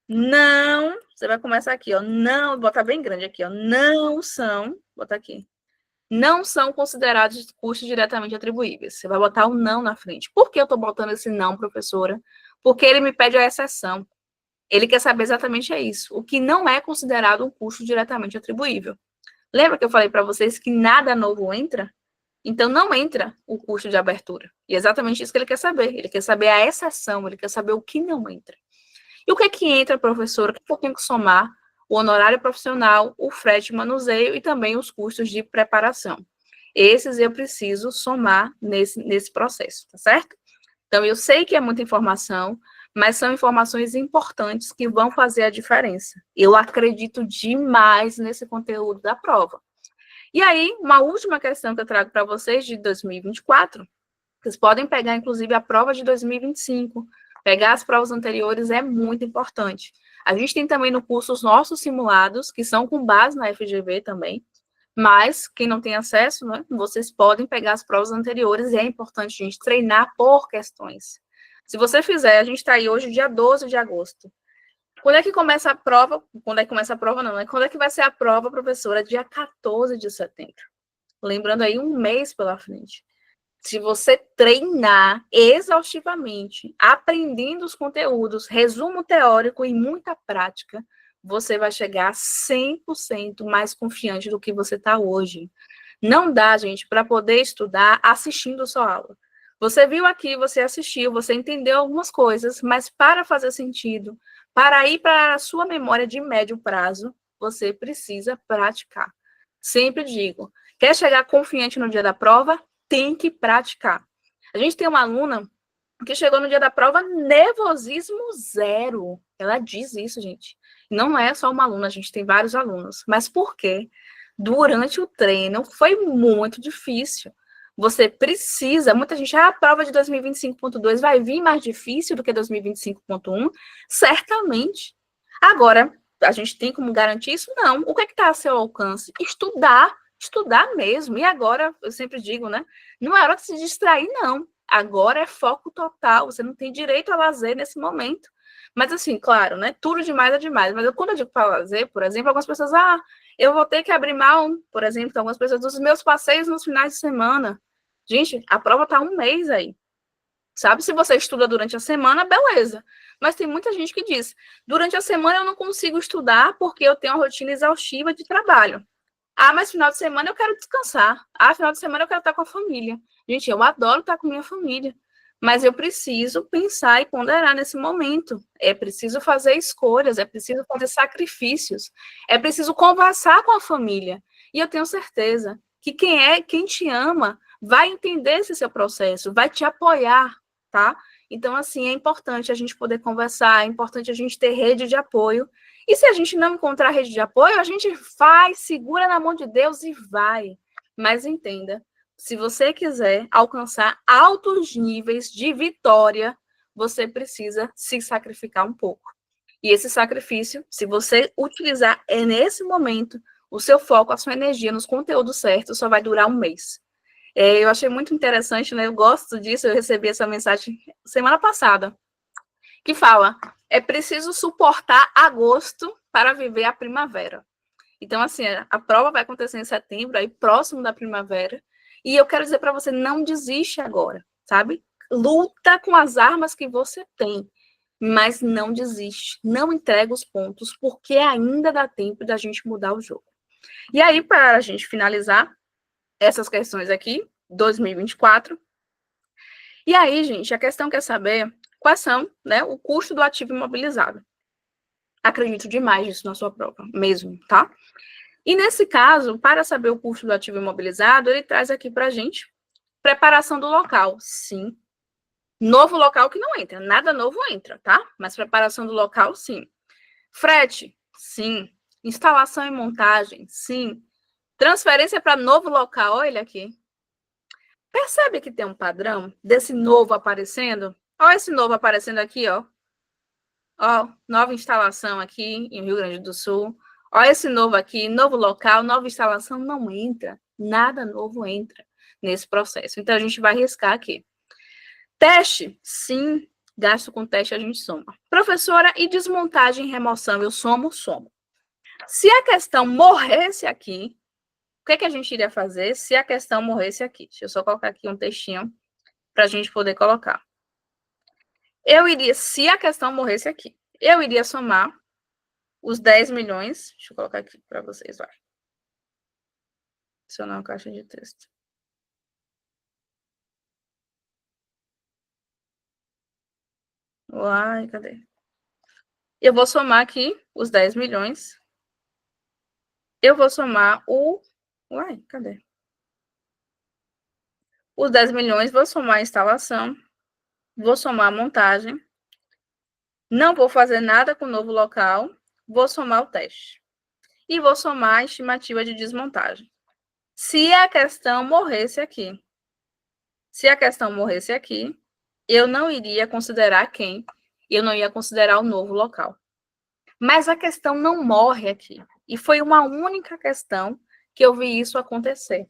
não, você vai começar aqui, ó, não, botar bem grande aqui, ó, não são, botar aqui, não são considerados custos diretamente atribuíveis. Você vai botar o não na frente. Por que eu estou botando esse não, professora? Porque ele me pede a exceção. Ele quer saber exatamente isso, o que não é considerado um custo diretamente atribuível. Lembra que eu falei para vocês que nada novo entra? Então, não entra o custo de abertura. E é exatamente isso que ele quer saber. Ele quer saber a exceção, ele quer saber o que não entra. E o que é que entra, professora? O que eu tenho que somar? O honorário profissional, o frete e manuseio e também os custos de preparação. Esses eu preciso somar nesse processo, tá certo? Então, eu sei que é muita informação, mas são informações importantes que vão fazer a diferença. Eu acredito demais nesse conteúdo da prova. E aí, uma última questão que eu trago para vocês de 2024, Vocês podem pegar, inclusive, a prova de 2025. Pegar as provas anteriores é muito importante. A gente tem também no curso os nossos simulados, que são com base na FGV também. Mas, quem não tem acesso, né, vocês podem pegar as provas anteriores e é importante a gente treinar por questões. Se você fizer, a gente está aí hoje, dia 12 de agosto. Quando é que começa a prova? Quando é que começa a prova, não, né? Quando é que vai ser a prova, professora? Dia 14 de setembro. Lembrando aí, um mês pela frente. Se você treinar exaustivamente, aprendendo os conteúdos, resumo teórico e muita prática, você vai chegar a 100% mais confiante do que você está hoje. Não dá, gente, para poder estudar assistindo sua aula. Você viu aqui, você assistiu, você entendeu algumas coisas, mas para fazer sentido, para ir para a sua memória de médio prazo, você precisa praticar. Sempre digo, quer chegar confiante no dia da prova? Tem que praticar. A gente tem uma aluna que chegou no dia da prova nervosismo zero. Ela diz isso, gente. Não é só uma aluna, a gente tem vários alunos. Mas por quê? Durante o treino foi muito difícil. Você precisa, muita gente, a prova de 2025.2 vai vir mais difícil do que 2025.1? Certamente. Agora, a gente tem como garantir isso? Não. O que está a seu alcance? Estudar mesmo. E agora, eu sempre digo, né? Não é hora de se distrair, não. Agora é foco total. Você não tem direito a lazer nesse momento. Mas, assim, claro, né? Tudo demais é demais. Mas quando eu digo para lazer, por exemplo, algumas pessoas, eu vou ter que abrir mão, por exemplo, algumas pessoas, dos meus passeios nos finais de semana. Gente, a prova está um mês aí. Sabe, se você estuda durante a semana, beleza. Mas tem muita gente que diz, durante a semana eu não consigo estudar porque eu tenho uma rotina exaustiva de trabalho. Mas final de semana eu quero descansar. Final de semana eu quero estar com a família. Gente, eu adoro estar com minha família. Mas eu preciso pensar e ponderar nesse momento. É preciso fazer escolhas, é preciso fazer sacrifícios. É preciso conversar com a família. E eu tenho certeza que quem te ama vai entender esse seu processo, vai te apoiar, tá? Então, assim, é importante a gente poder conversar, é importante a gente ter rede de apoio. E se a gente não encontrar rede de apoio, a gente faz, segura na mão de Deus e vai. Mas entenda, se você quiser alcançar altos níveis de vitória, você precisa se sacrificar um pouco. E esse sacrifício, se você utilizar nesse momento, o seu foco, a sua energia nos conteúdos certos, só vai durar um mês. Eu achei muito interessante, né? Eu gosto disso, eu recebi essa mensagem semana passada, que fala, é preciso suportar agosto para viver a primavera. Então, assim, a prova vai acontecer em setembro, aí próximo da primavera, e eu quero dizer para você, não desiste agora, sabe? Luta com as armas que você tem, mas não desiste, não entrega os pontos, porque ainda dá tempo da gente mudar o jogo. E aí, para a gente finalizar essas questões aqui, 2024, e aí, gente, a questão quer saber quais são, né, o custo do ativo imobilizado. Acredito demais nisso na sua prova, mesmo, tá? E nesse caso, para saber o custo do ativo imobilizado, ele traz aqui para a gente preparação do local, sim. Novo local que não entra, nada novo entra, tá? Mas preparação do local, sim. Frete, sim. Instalação e montagem, sim. Transferência para novo local, olha aqui. Percebe que tem um padrão desse novo aparecendo? Olha esse novo aparecendo aqui, ó. Ó, nova instalação aqui em Rio Grande do Sul. Olha esse novo aqui, novo local, nova instalação, não entra. Nada novo entra nesse processo. Então, a gente vai riscar aqui. Teste, sim. Gasto com teste a gente soma. Professora, e desmontagem e remoção? Eu somo? Somo. Se a questão morresse aqui, o que a gente iria fazer se a questão morresse aqui? Deixa eu só colocar aqui um textinho para a gente poder colocar. Se a questão morresse aqui, eu iria somar os 10 milhões. Deixa eu colocar aqui para vocês, vai. Adicionar uma caixa de texto. Uai, cadê? Eu vou somar aqui os 10 milhões. Eu vou somar o... Uai, cadê? Os 10 milhões, vou somar a instalação. Vou somar a montagem. Não vou fazer nada com o novo local. Vou somar o teste. E vou somar a estimativa de desmontagem. Se a questão morresse aqui. Se a questão morresse aqui, eu não iria considerar quem, eu não ia considerar o novo local. Mas a questão não morre aqui. E foi uma única questão que eu vi isso acontecer.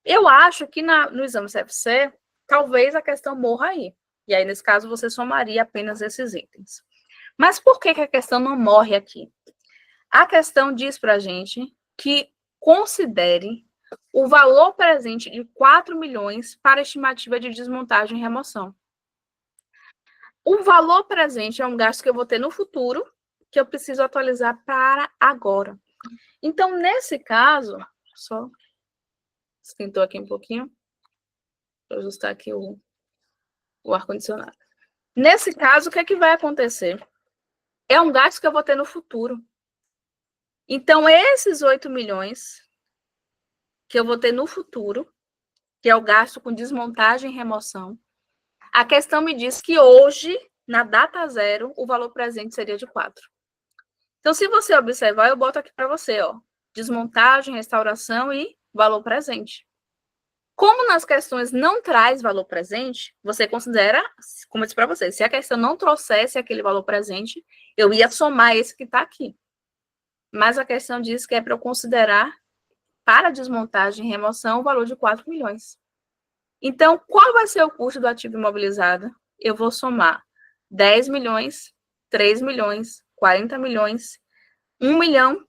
Eu acho que no exame CFC, talvez a questão morra aí. E aí, nesse caso, você somaria apenas esses itens. Mas por que a questão não morre aqui? A questão diz para a gente que considere o valor presente de 4 milhões para a estimativa de desmontagem e remoção. O valor presente é um gasto que eu vou ter no futuro, que eu preciso atualizar para agora. Então, nesse caso, só esquentou aqui um pouquinho, vou ajustar aqui o ar-condicionado. Nesse caso, o que é que vai acontecer? É um gasto que eu vou ter no futuro. Então, esses 8 milhões que eu vou ter no futuro, que é o gasto com desmontagem e remoção, a questão me diz que hoje, na data zero, o valor presente seria de 4. Então, se você observar, eu boto aqui para você, ó, desmontagem, restauração e valor presente. Como nas questões não traz valor presente, você considera, como eu disse para você, se a questão não trouxesse aquele valor presente, eu ia somar esse que está aqui. Mas a questão diz que é para eu considerar, para desmontagem e remoção, o valor de 4 milhões. Então, qual vai ser o custo do ativo imobilizado? Eu vou somar 10 milhões, 3 milhões, 40 milhões, 1 milhão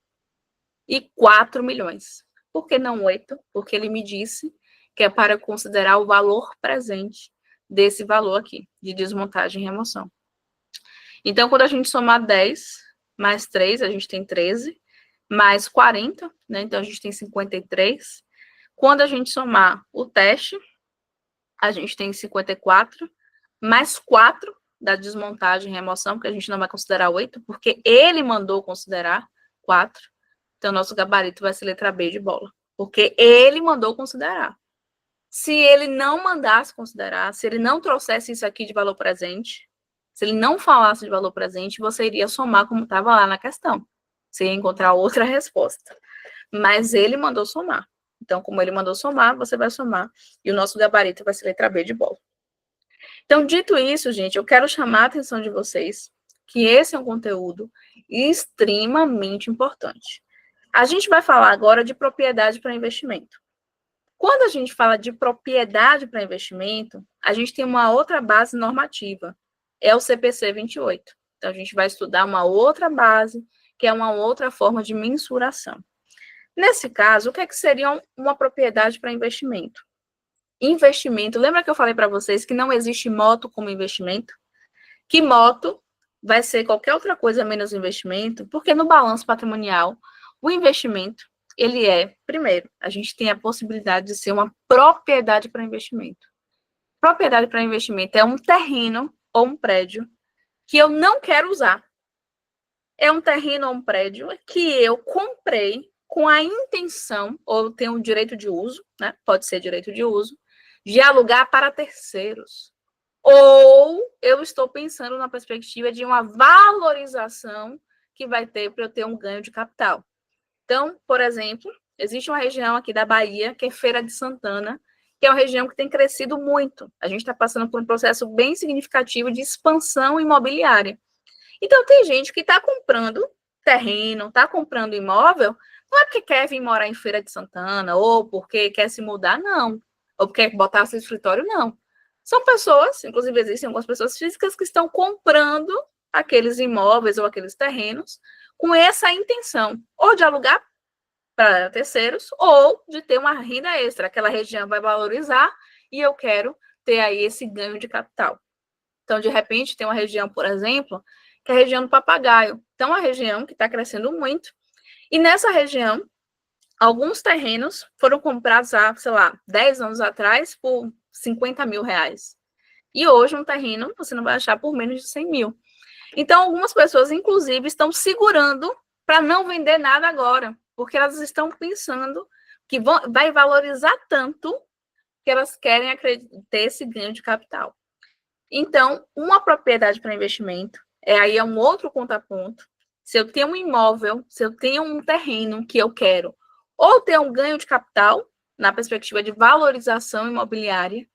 e 4 milhões. Por que não 8? Porque ele me disse que é para considerar o valor presente desse valor aqui, de desmontagem e remoção. Então, quando a gente somar 10 mais 3, a gente tem 13, mais 40, né? Então, a gente tem 53. Quando a gente somar o teste, a gente tem 54, mais 4 da desmontagem e remoção, porque a gente não vai considerar 8, porque ele mandou considerar 4. Então, nosso gabarito vai ser letra B de bola, porque ele mandou considerar. Se ele não mandasse considerar, se ele não trouxesse isso aqui de valor presente, se ele não falasse de valor presente, você iria somar como estava lá na questão. Você ia encontrar outra resposta. Mas ele mandou somar. Então, como ele mandou somar, você vai somar. E o nosso gabarito vai ser letra B de bola. Então, dito isso, gente, eu quero chamar a atenção de vocês que esse é um conteúdo extremamente importante. A gente vai falar agora de propriedade para investimento. Quando a gente fala de propriedade para investimento, a gente tem uma outra base normativa, é o CPC 28. Então, a gente vai estudar uma outra base, que é uma outra forma de mensuração. Nesse caso, o que seria uma propriedade para investimento? Investimento, lembra que eu falei para vocês que não existe moto como investimento? Que moto vai ser qualquer outra coisa menos investimento, porque no balanço patrimonial, o investimento ele primeiro, a gente tem a possibilidade de ser uma propriedade para investimento. Propriedade para investimento é um terreno ou um prédio que eu não quero usar. É um terreno ou um prédio que eu comprei com a intenção, ou tenho o direito de uso, né? Pode ser direito de uso, de alugar para terceiros. Ou eu estou pensando na perspectiva de uma valorização que vai ter para eu ter um ganho de capital. Então, por exemplo, existe uma região aqui da Bahia, que é Feira de Santana, que é uma região que tem crescido muito. A gente está passando por um processo bem significativo de expansão imobiliária. Então, tem gente que está comprando terreno, está comprando imóvel, não é porque quer vir morar em Feira de Santana, ou porque quer se mudar, não. Ou porque quer botar seu escritório, não. São pessoas, inclusive existem algumas pessoas físicas que estão comprando aqueles imóveis ou aqueles terrenos com essa intenção, ou de alugar para terceiros, ou de ter uma renda extra. Aquela região vai valorizar e eu quero ter aí esse ganho de capital. Então, de repente, tem uma região, por exemplo, que é a região do Papagaio. Então, é uma região que está crescendo muito. E nessa região, alguns terrenos foram comprados há, sei lá, 10 anos atrás por 50 mil reais. E hoje, um terreno você não vai achar por menos de 100 mil. Então, algumas pessoas, inclusive, estão segurando para não vender nada agora, porque elas estão pensando que vai valorizar tanto que elas querem ter esse ganho de capital. Então, uma propriedade para investimento, aí é um outro contraponto. Se eu tenho um imóvel, se eu tenho um terreno que eu quero, ou ter um ganho de capital, na perspectiva de valorização imobiliária,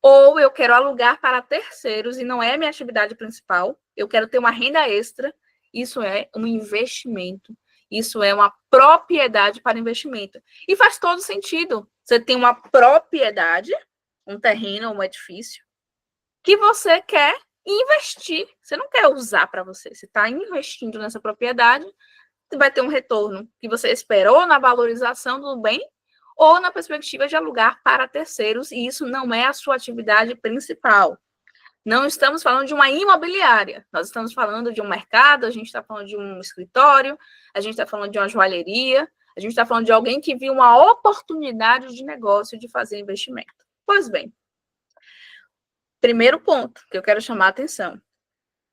ou eu quero alugar para terceiros e não é minha atividade principal, eu quero ter uma renda extra, isso é um investimento, isso é uma propriedade para investimento. E faz todo sentido. Você tem uma propriedade, um terreno, um edifício, que você quer investir. Você não quer usar para você. Você está investindo nessa propriedade, você vai ter um retorno que você esperou na valorização do bem ou na perspectiva de alugar para terceiros, e isso não é a sua atividade principal. Não estamos falando de uma imobiliária, nós estamos falando de um mercado, a gente está falando de um escritório, a gente está falando de uma joalheria, a gente está falando de alguém que viu uma oportunidade de negócio de fazer investimento. Pois bem, primeiro ponto que eu quero chamar a atenção.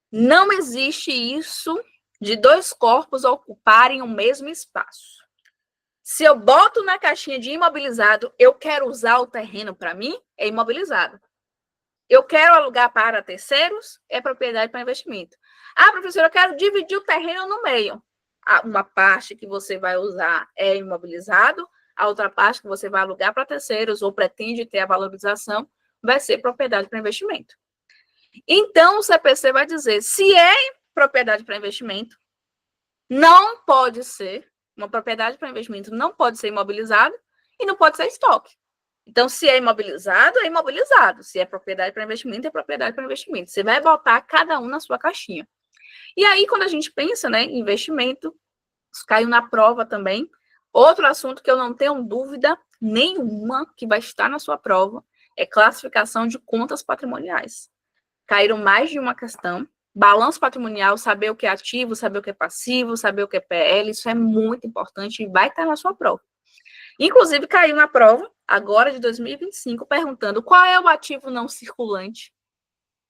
Não existe isso de dois corpos ocuparem o mesmo espaço. Se eu boto na caixinha de imobilizado, eu quero usar o terreno para mim, é imobilizado. Eu quero alugar para terceiros, é propriedade para investimento. Ah, professora, eu quero dividir o terreno no meio. Uma parte que você vai usar é imobilizado, a outra parte que você vai alugar para terceiros ou pretende ter a valorização vai ser propriedade para investimento. Então, o CPC vai dizer, se é propriedade para investimento, não pode ser, uma propriedade para investimento não pode ser imobilizado e não pode ser estoque. Então, se é imobilizado, é imobilizado. Se é propriedade para investimento, é propriedade para investimento. Você vai botar cada um na sua caixinha. E aí, quando a gente pensa, né, em investimento, isso caiu na prova também. Outro assunto que eu não tenho dúvida nenhuma que vai estar na sua prova é classificação de contas patrimoniais. Caíram mais de uma questão. Balanço patrimonial, saber o que é ativo, saber o que é passivo, saber o que é PL, isso é muito importante e vai estar na sua prova. Inclusive, caiu na prova, agora de 2025, perguntando qual é o ativo não circulante.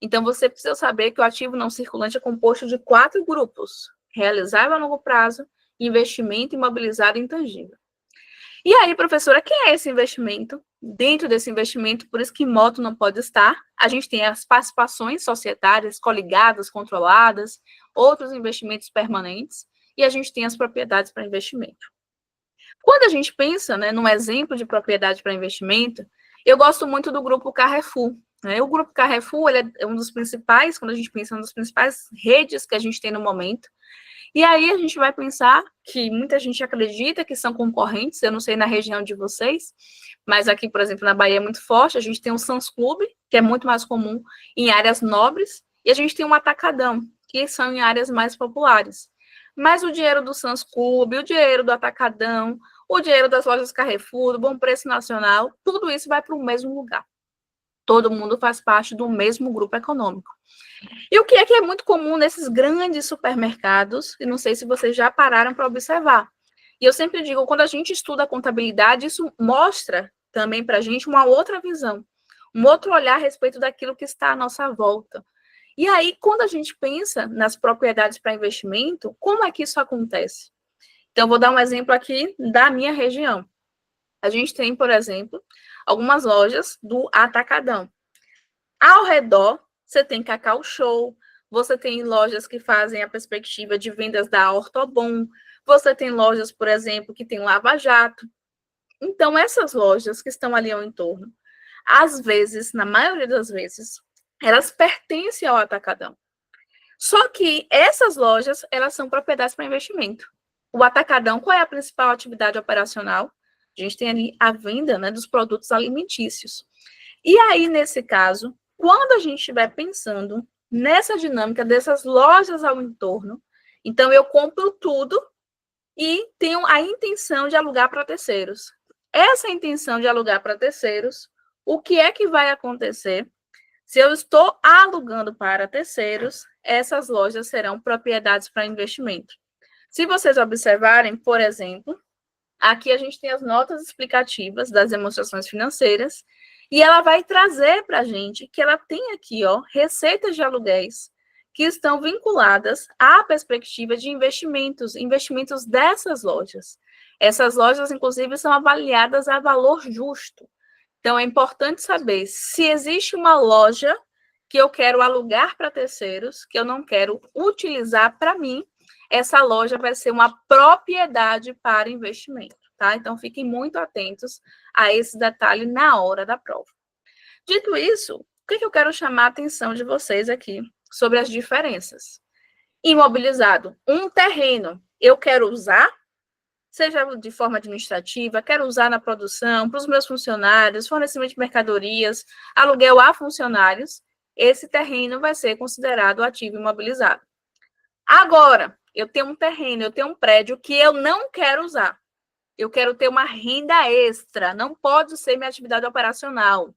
Então, você precisa saber que o ativo não circulante é composto de 4 grupos: realizável a longo prazo, investimento, imobilizado e intangível. E aí, professora, quem é esse investimento? Dentro desse investimento, por isso que moto não pode estar, a gente tem as participações societárias, coligadas, controladas, outros investimentos permanentes, e a gente tem as propriedades para investimento. Quando a gente pensa, né, num exemplo de propriedade para investimento, eu gosto muito do grupo Carrefour. Né? O grupo Carrefour ele é um dos principais, quando a gente pensa, uma das principais redes que a gente tem no momento. E aí a gente vai pensar que muita gente acredita que são concorrentes, eu não sei na região de vocês, mas aqui, por exemplo, na Bahia é muito forte, a gente tem o Sam's Club, que é muito mais comum em áreas nobres, e a gente tem o Atacadão, que são em áreas mais populares. Mas o dinheiro do Sam's Club, o dinheiro do Atacadão, o dinheiro das lojas Carrefour, do Bom Preço Nacional, tudo isso vai para o mesmo lugar. Todo mundo faz parte do mesmo grupo econômico. E o que é muito comum nesses grandes supermercados, e não sei se vocês já pararam para observar. E eu sempre digo, quando a gente estuda a contabilidade, isso mostra também para a gente uma outra visão, um outro olhar a respeito daquilo que está à nossa volta. E aí, quando a gente pensa nas propriedades para investimento, como é que isso acontece? Então, eu vou dar um exemplo aqui da minha região. A gente tem, por exemplo, algumas lojas do Atacadão. Ao redor, você tem Cacau Show, você tem lojas que fazem a perspectiva de vendas da Ortobon, você tem lojas, por exemplo, que tem Lava Jato. Então, essas lojas que estão ali ao entorno, às vezes, na maioria das vezes, elas pertencem ao Atacadão. Só que essas lojas, elas são propriedades para investimento. O Atacadão, qual é a principal atividade operacional? A gente tem ali a venda, né, dos produtos alimentícios. E aí, nesse caso, quando a gente estiver pensando nessa dinâmica dessas lojas ao entorno, então eu compro tudo e tenho a intenção de alugar para terceiros. Essa intenção de alugar para terceiros, o que é que vai acontecer? Se eu estou alugando para terceiros, essas lojas serão propriedades para investimento. Se vocês observarem, por exemplo, aqui a gente tem as notas explicativas das demonstrações financeiras e ela vai trazer para a gente que ela tem aqui, ó, receitas de aluguéis que estão vinculadas à perspectiva de investimentos dessas lojas. Essas lojas, inclusive, são avaliadas a valor justo. Então, é importante saber se existe uma loja que eu quero alugar para terceiros, que eu não quero utilizar para mim, essa loja vai ser uma propriedade para investimento, tá? Então, fiquem muito atentos a esse detalhe na hora da prova. Dito isso, o que eu quero chamar a atenção de vocês aqui sobre as diferenças? Imobilizado, um terreno, eu quero usar, seja de forma administrativa, quero usar na produção, para os meus funcionários, fornecimento de mercadorias, aluguel a funcionários, esse terreno vai ser considerado ativo imobilizado. Agora, eu tenho um terreno, eu tenho um prédio que eu não quero usar. Eu quero ter uma renda extra, não pode ser minha atividade operacional.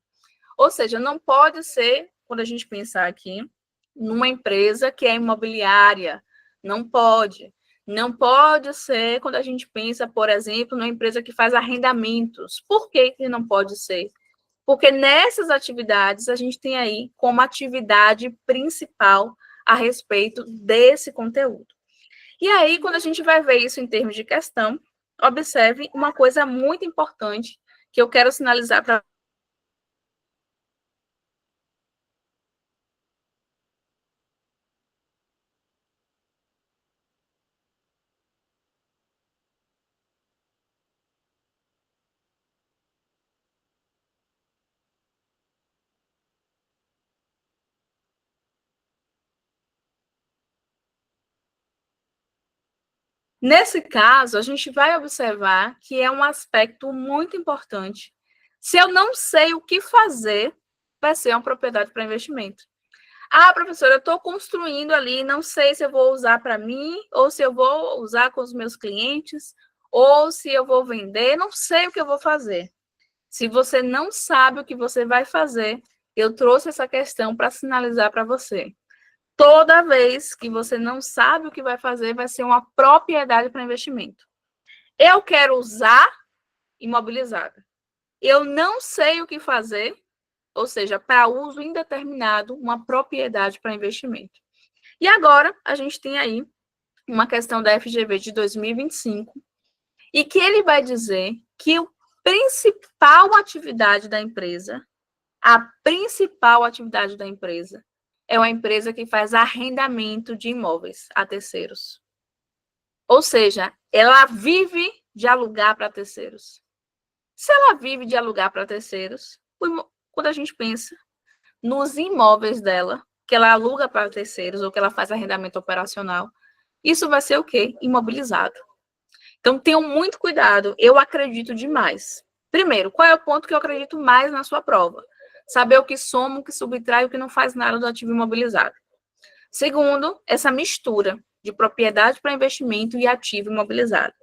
Ou seja, não pode ser, quando a gente pensar aqui, numa empresa que é imobiliária. Não pode. Não pode ser quando a gente pensa, por exemplo, numa empresa que faz arrendamentos. Por que que não pode ser? Porque nessas atividades a gente tem aí como atividade principal a respeito desse conteúdo. E aí, quando a gente vai ver isso em termos de questão, observe uma coisa muito importante que eu quero sinalizar para. Nesse caso, a gente vai observar que é um aspecto muito importante. Se eu não sei o que fazer, vai ser uma propriedade para investimento. Ah, professora, eu estou construindo ali, não sei se eu vou usar para mim, ou se eu vou usar com os meus clientes, ou se eu vou vender, não sei o que eu vou fazer. Se você não sabe o que você vai fazer, eu trouxe essa questão para sinalizar para você. Toda vez que você não sabe o que vai fazer, vai ser uma propriedade para investimento. Eu quero usar imobilizada. Eu não sei o que fazer, ou seja, para uso indeterminado, uma propriedade para investimento. E agora, a gente tem aí uma questão da FGV de 2025, e que ele vai dizer que a principal atividade da empresa, é uma empresa que faz arrendamento de imóveis a terceiros. Ou seja, ela vive de alugar para terceiros. Se ela vive de alugar para terceiros, quando a gente pensa nos imóveis dela, que ela aluga para terceiros ou que ela faz arrendamento operacional, isso vai ser o quê? Imobilizado. Então, tenham muito cuidado. Eu acredito demais. Primeiro, qual é o ponto que eu acredito mais na sua prova? Saber o que soma, o que subtrai, o que não faz nada do ativo imobilizado. Segundo, essa mistura de propriedade para investimento e ativo imobilizado.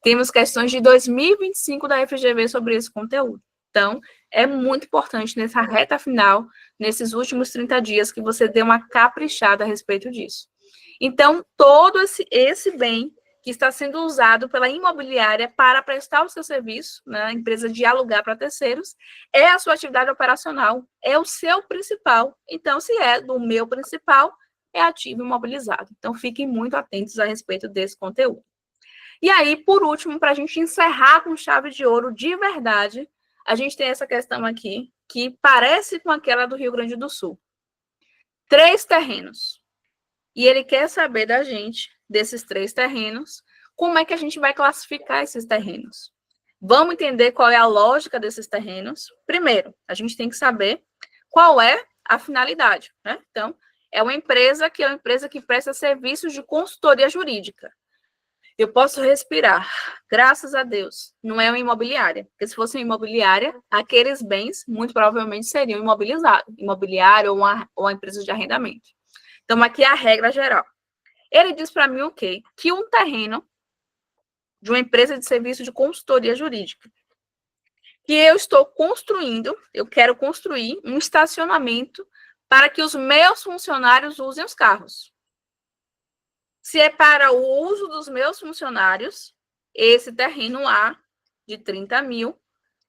Temos questões de 2025 da FGV sobre esse conteúdo. Então, é muito importante nessa reta final, nesses últimos 30 dias, que você dê uma caprichada a respeito disso. Então, todo esse bem que está sendo usado pela imobiliária para prestar o seu serviço, né, empresa de alugar para terceiros, é a sua atividade operacional, é o seu principal. Então, se é do meu principal, é ativo imobilizado. Então, fiquem muito atentos a respeito desse conteúdo. E aí, por último, para a gente encerrar com chave de ouro de verdade, a gente tem essa questão aqui, que parece com aquela do Rio Grande do Sul. 3 terrenos. E ele quer saber da gente, desses 3 terrenos, como é que a gente vai classificar esses terrenos. Vamos entender qual é a lógica desses terrenos. Primeiro, a gente tem que saber qual é a finalidade, né? Então, é uma empresa que presta serviços de consultoria jurídica. Eu posso respirar, graças a Deus. Não é uma imobiliária, porque se fosse uma imobiliária, aqueles bens muito provavelmente seriam imobilizados, imobiliária ou uma empresa de arrendamento. Então, aqui é a regra geral. Ele diz para mim o quê? Que um terreno de uma empresa de serviço de consultoria jurídica, que eu estou construindo, eu quero construir um estacionamento para que os meus funcionários usem os carros. Se é para o uso dos meus funcionários, esse terreno A, de 30 mil,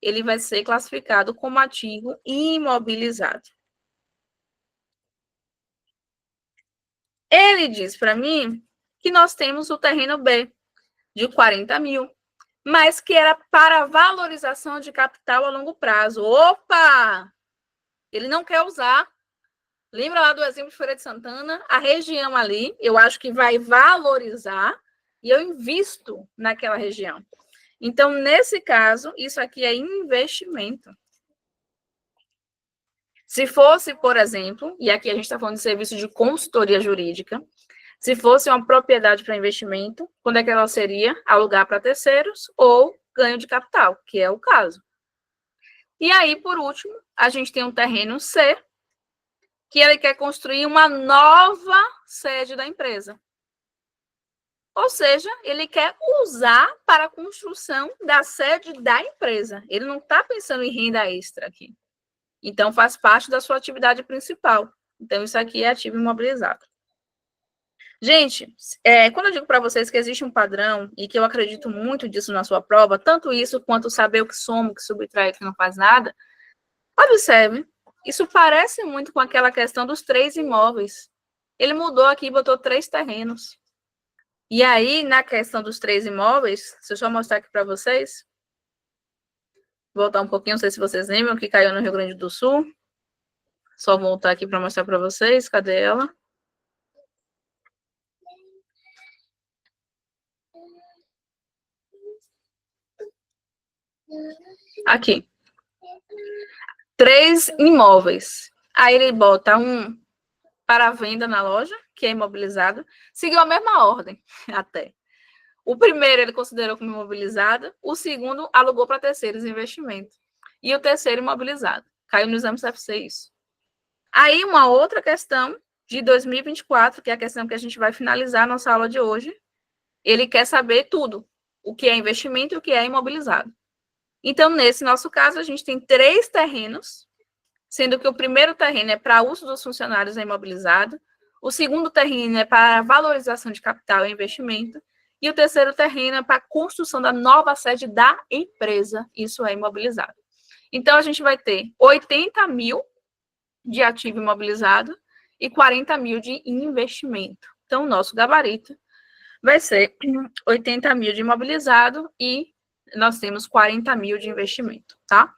ele vai ser classificado como ativo imobilizado. Ele diz para mim que nós temos o terreno B, de 40 mil, mas que era para valorização de capital a longo prazo. Opa! Ele não quer usar. Lembra lá do exemplo de Feira de Santana? A região ali, eu acho que vai valorizar e eu invisto naquela região. Então, nesse caso, isso aqui é investimento. Se fosse, por exemplo, e aqui a gente está falando de serviço de consultoria jurídica, se fosse uma propriedade para investimento, quando é que ela seria? Alugar para terceiros ou ganho de capital, que é o caso. E aí, por último, a gente tem um terreno C, que ele quer construir uma nova sede da empresa. Ou seja, ele quer usar para a construção da sede da empresa. Ele não está pensando em renda extra aqui. Então, faz parte da sua atividade principal. Então, isso aqui é ativo imobilizado. Gente, quando eu digo para vocês que existe um padrão e que eu acredito muito disso na sua prova, tanto isso quanto saber o que soma, o que subtrai, o que não faz nada, observe, isso parece muito com aquela questão dos 3 imóveis. Ele mudou aqui e botou 3 terrenos. E aí, na questão dos 3 imóveis, deixa eu só mostrar aqui para vocês. Voltar um pouquinho, não sei se vocês lembram, que caiu no Rio Grande do Sul. Só voltar aqui para mostrar para vocês. Cadê ela? Aqui. 3 imóveis. Aí ele bota um para venda na loja, que é imobilizado. Seguiu a mesma ordem, até. O primeiro ele considerou como imobilizado, o segundo alugou para terceiros investimento. E o terceiro imobilizado. Caiu no exame CFC isso. Aí uma outra questão de 2024, que é a questão que a gente vai finalizar a nossa aula de hoje, ele quer saber tudo, o que é investimento e o que é imobilizado. Então, nesse nosso caso, a gente tem 3 terrenos, sendo que o primeiro terreno é para uso dos funcionários imobilizado, o segundo terreno é para valorização de capital e investimento, e o terceiro terreno é para a construção da nova sede da empresa, isso é imobilizado. Então, a gente vai ter 80 mil de ativo imobilizado e 40 mil de investimento. Então, o nosso gabarito vai ser 80 mil de imobilizado e nós temos 40 mil de investimento, tá?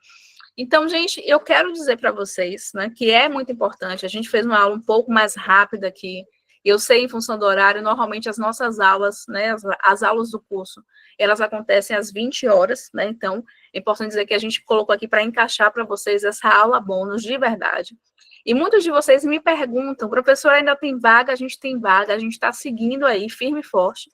Então, gente, eu quero dizer para vocês, né, que é muito importante. A gente fez uma aula um pouco mais rápida aqui. Eu sei, em função do horário, normalmente as nossas aulas, né, as aulas do curso, elas acontecem às 20 horas, né? Então, é importante dizer que a gente colocou aqui para encaixar para vocês essa aula bônus de verdade. E muitos de vocês me perguntam, professor, ainda tem vaga? A gente tem vaga, a gente está seguindo aí, firme e forte.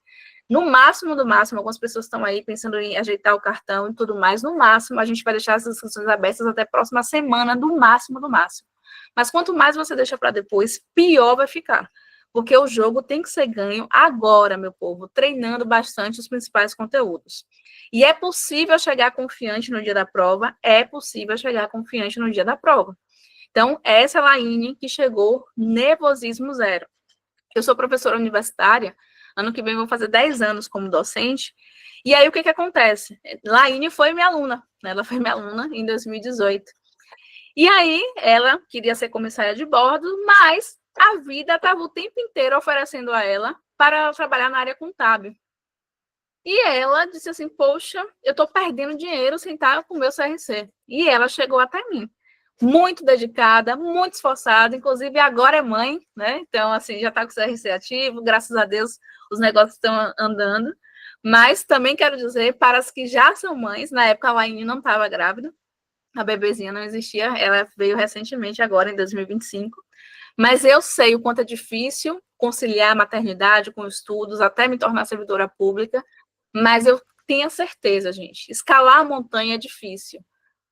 No máximo, do máximo, algumas pessoas estão aí pensando em ajeitar o cartão e tudo mais. No máximo, a gente vai deixar as inscrições abertas até a próxima semana, do máximo, do máximo. Mas quanto mais você deixa para depois, pior vai ficar. Porque o jogo tem que ser ganho agora, meu povo, treinando bastante os principais conteúdos. E é possível chegar confiante no dia da prova, é possível chegar confiante no dia da prova. Então, essa é a Laine que chegou nervosismo zero. Eu sou professora universitária, ano que vem vou fazer 10 anos como docente, e aí o que acontece? Laine foi minha aluna, né? Ela foi minha aluna em 2018. E aí ela queria ser comissária de bordo, mas a vida estava o tempo inteiro oferecendo a ela para trabalhar na área contábil. E ela disse assim, poxa, eu estou perdendo dinheiro sem estar com o meu CRC. E ela chegou até mim. Muito dedicada, muito esforçada, inclusive agora é mãe, né? Então, assim, já está com o CRC ativo, graças a Deus os negócios estão andando. Mas também quero dizer, para as que já são mães, na época a Laine não estava grávida, a bebezinha não existia, ela veio recentemente, agora em 2025. Mas eu sei o quanto é difícil conciliar a maternidade com estudos, até me tornar servidora pública, mas eu tenho certeza, gente, escalar a montanha é difícil,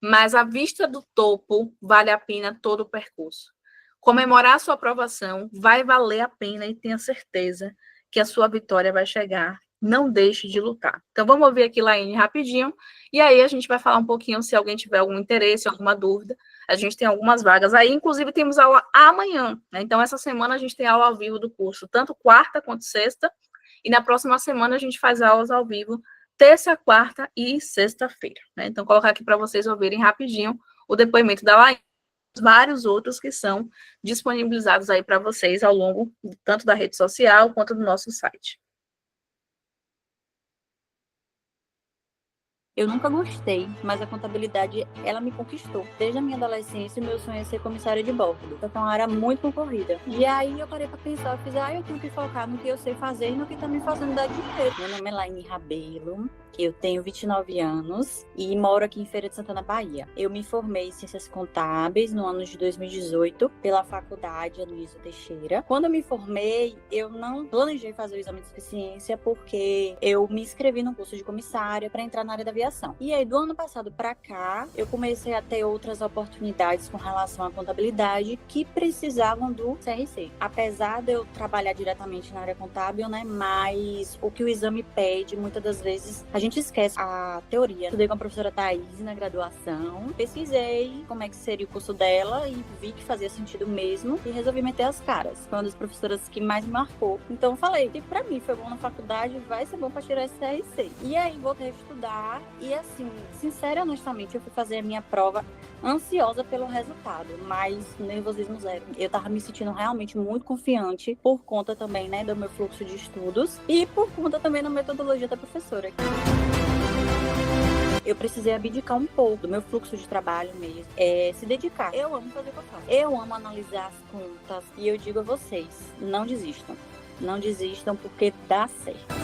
mas a vista do topo vale a pena todo o percurso. Comemorar a sua aprovação vai valer a pena e tenha certeza que a sua vitória vai chegar. Não deixe de lutar. Então, vamos ouvir aqui, Laine, rapidinho, e aí a gente vai falar um pouquinho, se alguém tiver algum interesse, alguma dúvida. A gente tem algumas vagas aí, inclusive temos aula amanhã, né? Então, essa semana a gente tem aula ao vivo do curso, tanto quarta quanto sexta, e na próxima semana a gente faz aulas ao vivo, terça, quarta e sexta-feira, né? Então, colocar aqui para vocês ouvirem rapidinho o depoimento da Laine, vários outros que são disponibilizados aí para vocês ao longo tanto da rede social quanto do nosso site. Eu nunca gostei, mas a contabilidade, ela me conquistou. Desde a minha adolescência, o meu sonho é ser comissária de bordo. Então, é uma área muito concorrida. E aí, eu parei pra pensar, eu fiz, eu tenho que focar no que eu sei fazer e no que tá me fazendo dar dinheiro. Meu nome é Laine Rabelo, eu tenho 29 anos e moro aqui em Feira de Santana, Bahia. Eu me formei em Ciências Contábeis no ano de 2018 pela Faculdade Aloysio Teixeira. Quando eu me formei, eu não planejei fazer o exame de suficiência porque eu me inscrevi no curso de comissária para entrar na área da aviação. E aí, do ano passado para cá, eu comecei a ter outras oportunidades com relação à contabilidade que precisavam do CRC. Apesar de eu trabalhar diretamente na área contábil, né, mas o que o exame pede, muitas das vezes, a gente esquece a teoria. Estudei com a professora Thaís na graduação, pesquisei como é que seria o curso dela e vi que fazia sentido mesmo e resolvi meter as caras. Foi uma das professoras que mais me marcou. Então, falei que pra mim foi bom na faculdade, vai ser bom pra tirar esse CRC. E aí, voltei a estudar. E assim, sincera e honestamente, eu fui fazer a minha prova ansiosa pelo resultado, mas nervosismo zero. Eu tava me sentindo realmente muito confiante por conta também, né, do meu fluxo de estudos e por conta também da metodologia da professora. Eu precisei abdicar um pouco do meu fluxo de trabalho mesmo, se dedicar. Eu amo fazer o que eu faço. Eu amo analisar as contas e eu digo a vocês, não desistam. Não desistam porque dá certo.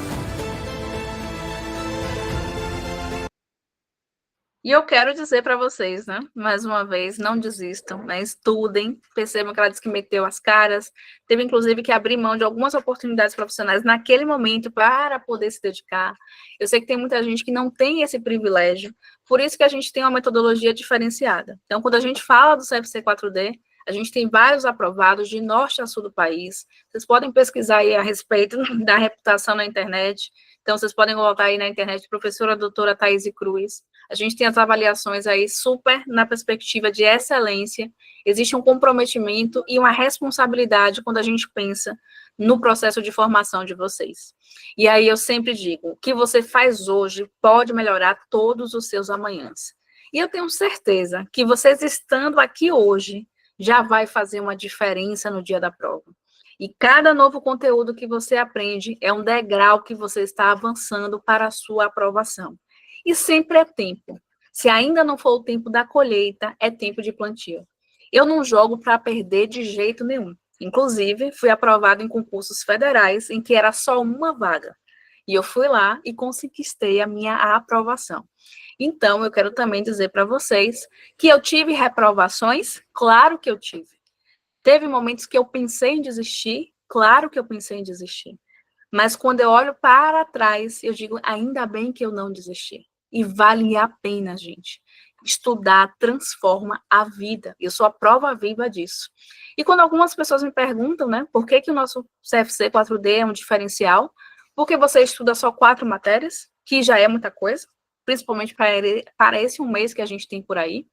E eu quero dizer para vocês, né, mais uma vez, não desistam, né, estudem, percebam que ela disse que meteu as caras, teve inclusive que abrir mão de algumas oportunidades profissionais naquele momento para poder se dedicar. Eu sei que tem muita gente que não tem esse privilégio, por isso que a gente tem uma metodologia diferenciada. Então, quando a gente fala do CFC 4D, a gente tem vários aprovados de norte a sul do país. Vocês podem pesquisar aí a respeito da reputação na internet. Então, vocês podem colocar aí na internet professora doutora Thaís Cruz. A gente tem as avaliações aí super na perspectiva de excelência. Existe um comprometimento e uma responsabilidade quando a gente pensa no processo de formação de vocês. E aí eu sempre digo, o que você faz hoje pode melhorar todos os seus amanhãs. E eu tenho certeza que vocês estando aqui hoje já vai fazer uma diferença no dia da prova. E cada novo conteúdo que você aprende é um degrau que você está avançando para a sua aprovação. E sempre é tempo. Se ainda não for o tempo da colheita, é tempo de plantio. Eu não jogo para perder de jeito nenhum. Inclusive, fui aprovado em concursos federais em que era só uma vaga. E eu fui lá e conquistei a minha aprovação. Então, eu quero também dizer para vocês que eu tive reprovações, claro que eu tive. Teve momentos que eu pensei em desistir, claro que eu pensei em desistir. Mas quando eu olho para trás, eu digo, ainda bem que eu não desisti. E vale a pena, gente. Estudar transforma a vida. Eu sou a prova viva disso. E quando algumas pessoas me perguntam, né, por que o nosso CFC 4D é um diferencial? Porque você estuda só 4 matérias, que já é muita coisa, principalmente para esse um mês que a gente tem por aí.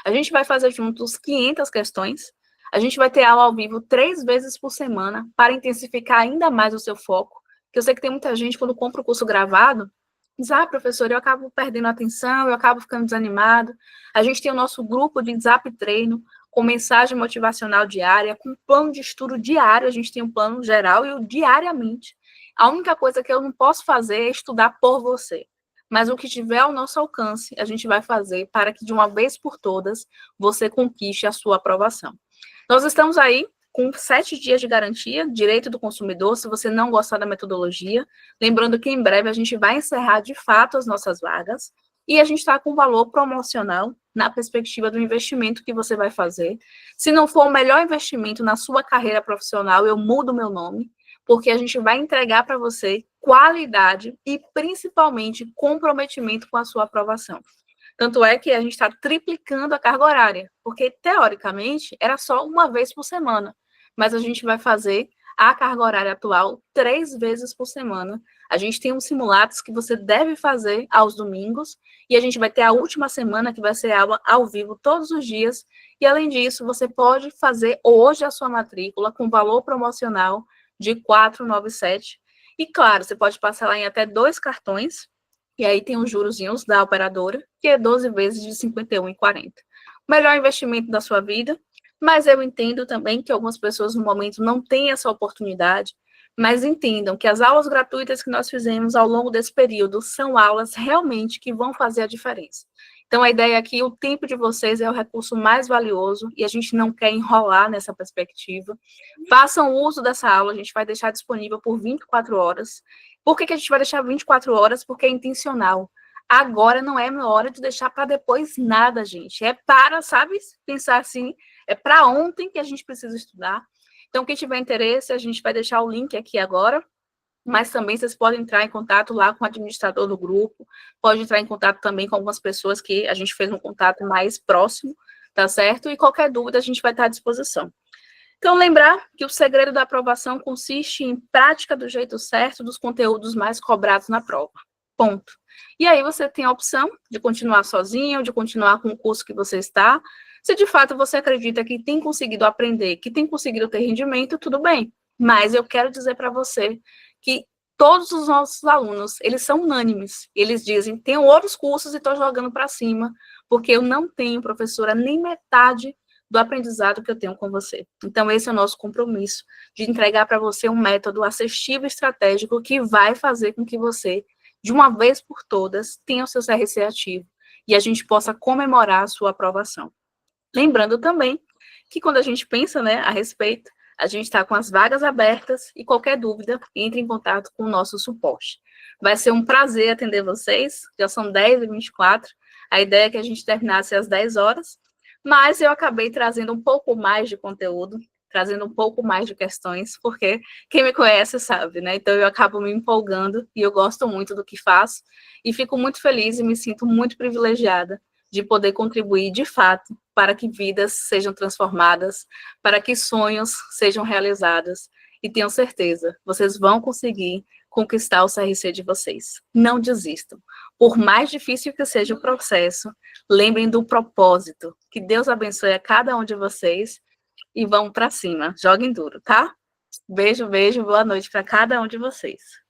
A gente vai fazer juntos 500 questões. A gente vai ter aula ao vivo 3 vezes por semana para intensificar ainda mais o seu foco. Que eu sei que tem muita gente, quando compra o curso gravado, diz, professor, eu acabo perdendo a atenção, eu acabo ficando desanimado. A gente tem o nosso grupo de Zap Treino, com mensagem motivacional diária, com plano de estudo diário, a gente tem um plano geral e o diariamente. A única coisa que eu não posso fazer é estudar por você. Mas o que tiver ao nosso alcance, a gente vai fazer para que, de uma vez por todas, você conquiste a sua aprovação. Nós estamos aí com 7 dias de garantia, direito do consumidor, se você não gostar da metodologia. Lembrando que em breve a gente vai encerrar de fato as nossas vagas e a gente está com valor promocional na perspectiva do investimento que você vai fazer. Se não for o melhor investimento na sua carreira profissional, eu mudo meu nome, porque a gente vai entregar para você qualidade e principalmente comprometimento com a sua aprovação. Tanto é que a gente está triplicando a carga horária, porque teoricamente era só uma vez por semana, mas a gente vai fazer a carga horária atual 3 vezes por semana. A gente tem uns simulados que você deve fazer aos domingos, e a gente vai ter a última semana que vai ser aula ao vivo todos os dias, e além disso, você pode fazer hoje a sua matrícula com valor promocional de 497, e claro, você pode parcelar em até 2 cartões, e aí tem os jurozinhos da operadora, que é 12 vezes de R$ 51,40. O melhor investimento da sua vida, mas eu entendo também que algumas pessoas no momento não têm essa oportunidade, Mas entendam que as aulas gratuitas que nós fizemos ao longo desse período são aulas realmente que vão fazer a diferença. Então, a ideia aqui, o tempo de vocês é o recurso mais valioso e a gente não quer enrolar nessa perspectiva. Façam uso dessa aula, a gente vai deixar disponível por 24 horas. Por que a gente vai deixar 24 horas? Porque é intencional. Agora não é minha hora de deixar para depois nada, gente. É para, sabe, pensar assim, é para ontem que a gente precisa estudar. Então, quem tiver interesse, a gente vai deixar o link aqui agora, mas também vocês podem entrar em contato lá com o administrador do grupo, pode entrar em contato também com algumas pessoas que a gente fez um contato mais próximo, tá certo? E qualquer dúvida a gente vai estar à disposição. Então, lembrar que o segredo da aprovação consiste em prática do jeito certo dos conteúdos mais cobrados na prova. Ponto. E aí você tem a opção de continuar sozinho, de continuar com o curso que você está. Se de fato você acredita que tem conseguido aprender, que tem conseguido ter rendimento, tudo bem. Mas eu quero dizer para você que todos os nossos alunos, eles são unânimes. Eles dizem, tenho outros cursos e estou jogando para cima, porque eu não tenho, professora, nem metade do aprendizado que eu tenho com você. Então, esse é o nosso compromisso, de entregar para você um método assertivo e estratégico que vai fazer com que você, de uma vez por todas, tenha o seu CRC ativo e a gente possa comemorar a sua aprovação. Lembrando também que quando a gente pensa, né, a respeito, a gente está com as vagas abertas e qualquer dúvida, entre em contato com o nosso suporte. Vai ser um prazer atender vocês, já são 10h24, a ideia é que a gente terminasse às 10 horas, mas eu acabei trazendo um pouco mais de conteúdo, trazendo um pouco mais de questões, porque quem me conhece sabe, né? Então eu acabo me empolgando e eu gosto muito do que faço e fico muito feliz e me sinto muito privilegiada de poder contribuir de fato para que vidas sejam transformadas, para que sonhos sejam realizados. E tenho certeza, vocês vão conseguir conquistar o CRC de vocês. Não desistam. Por mais difícil que seja o processo, lembrem do propósito. Que Deus abençoe a cada um de vocês e vão para cima. Joguem duro, tá? Beijo, beijo, boa noite para cada um de vocês.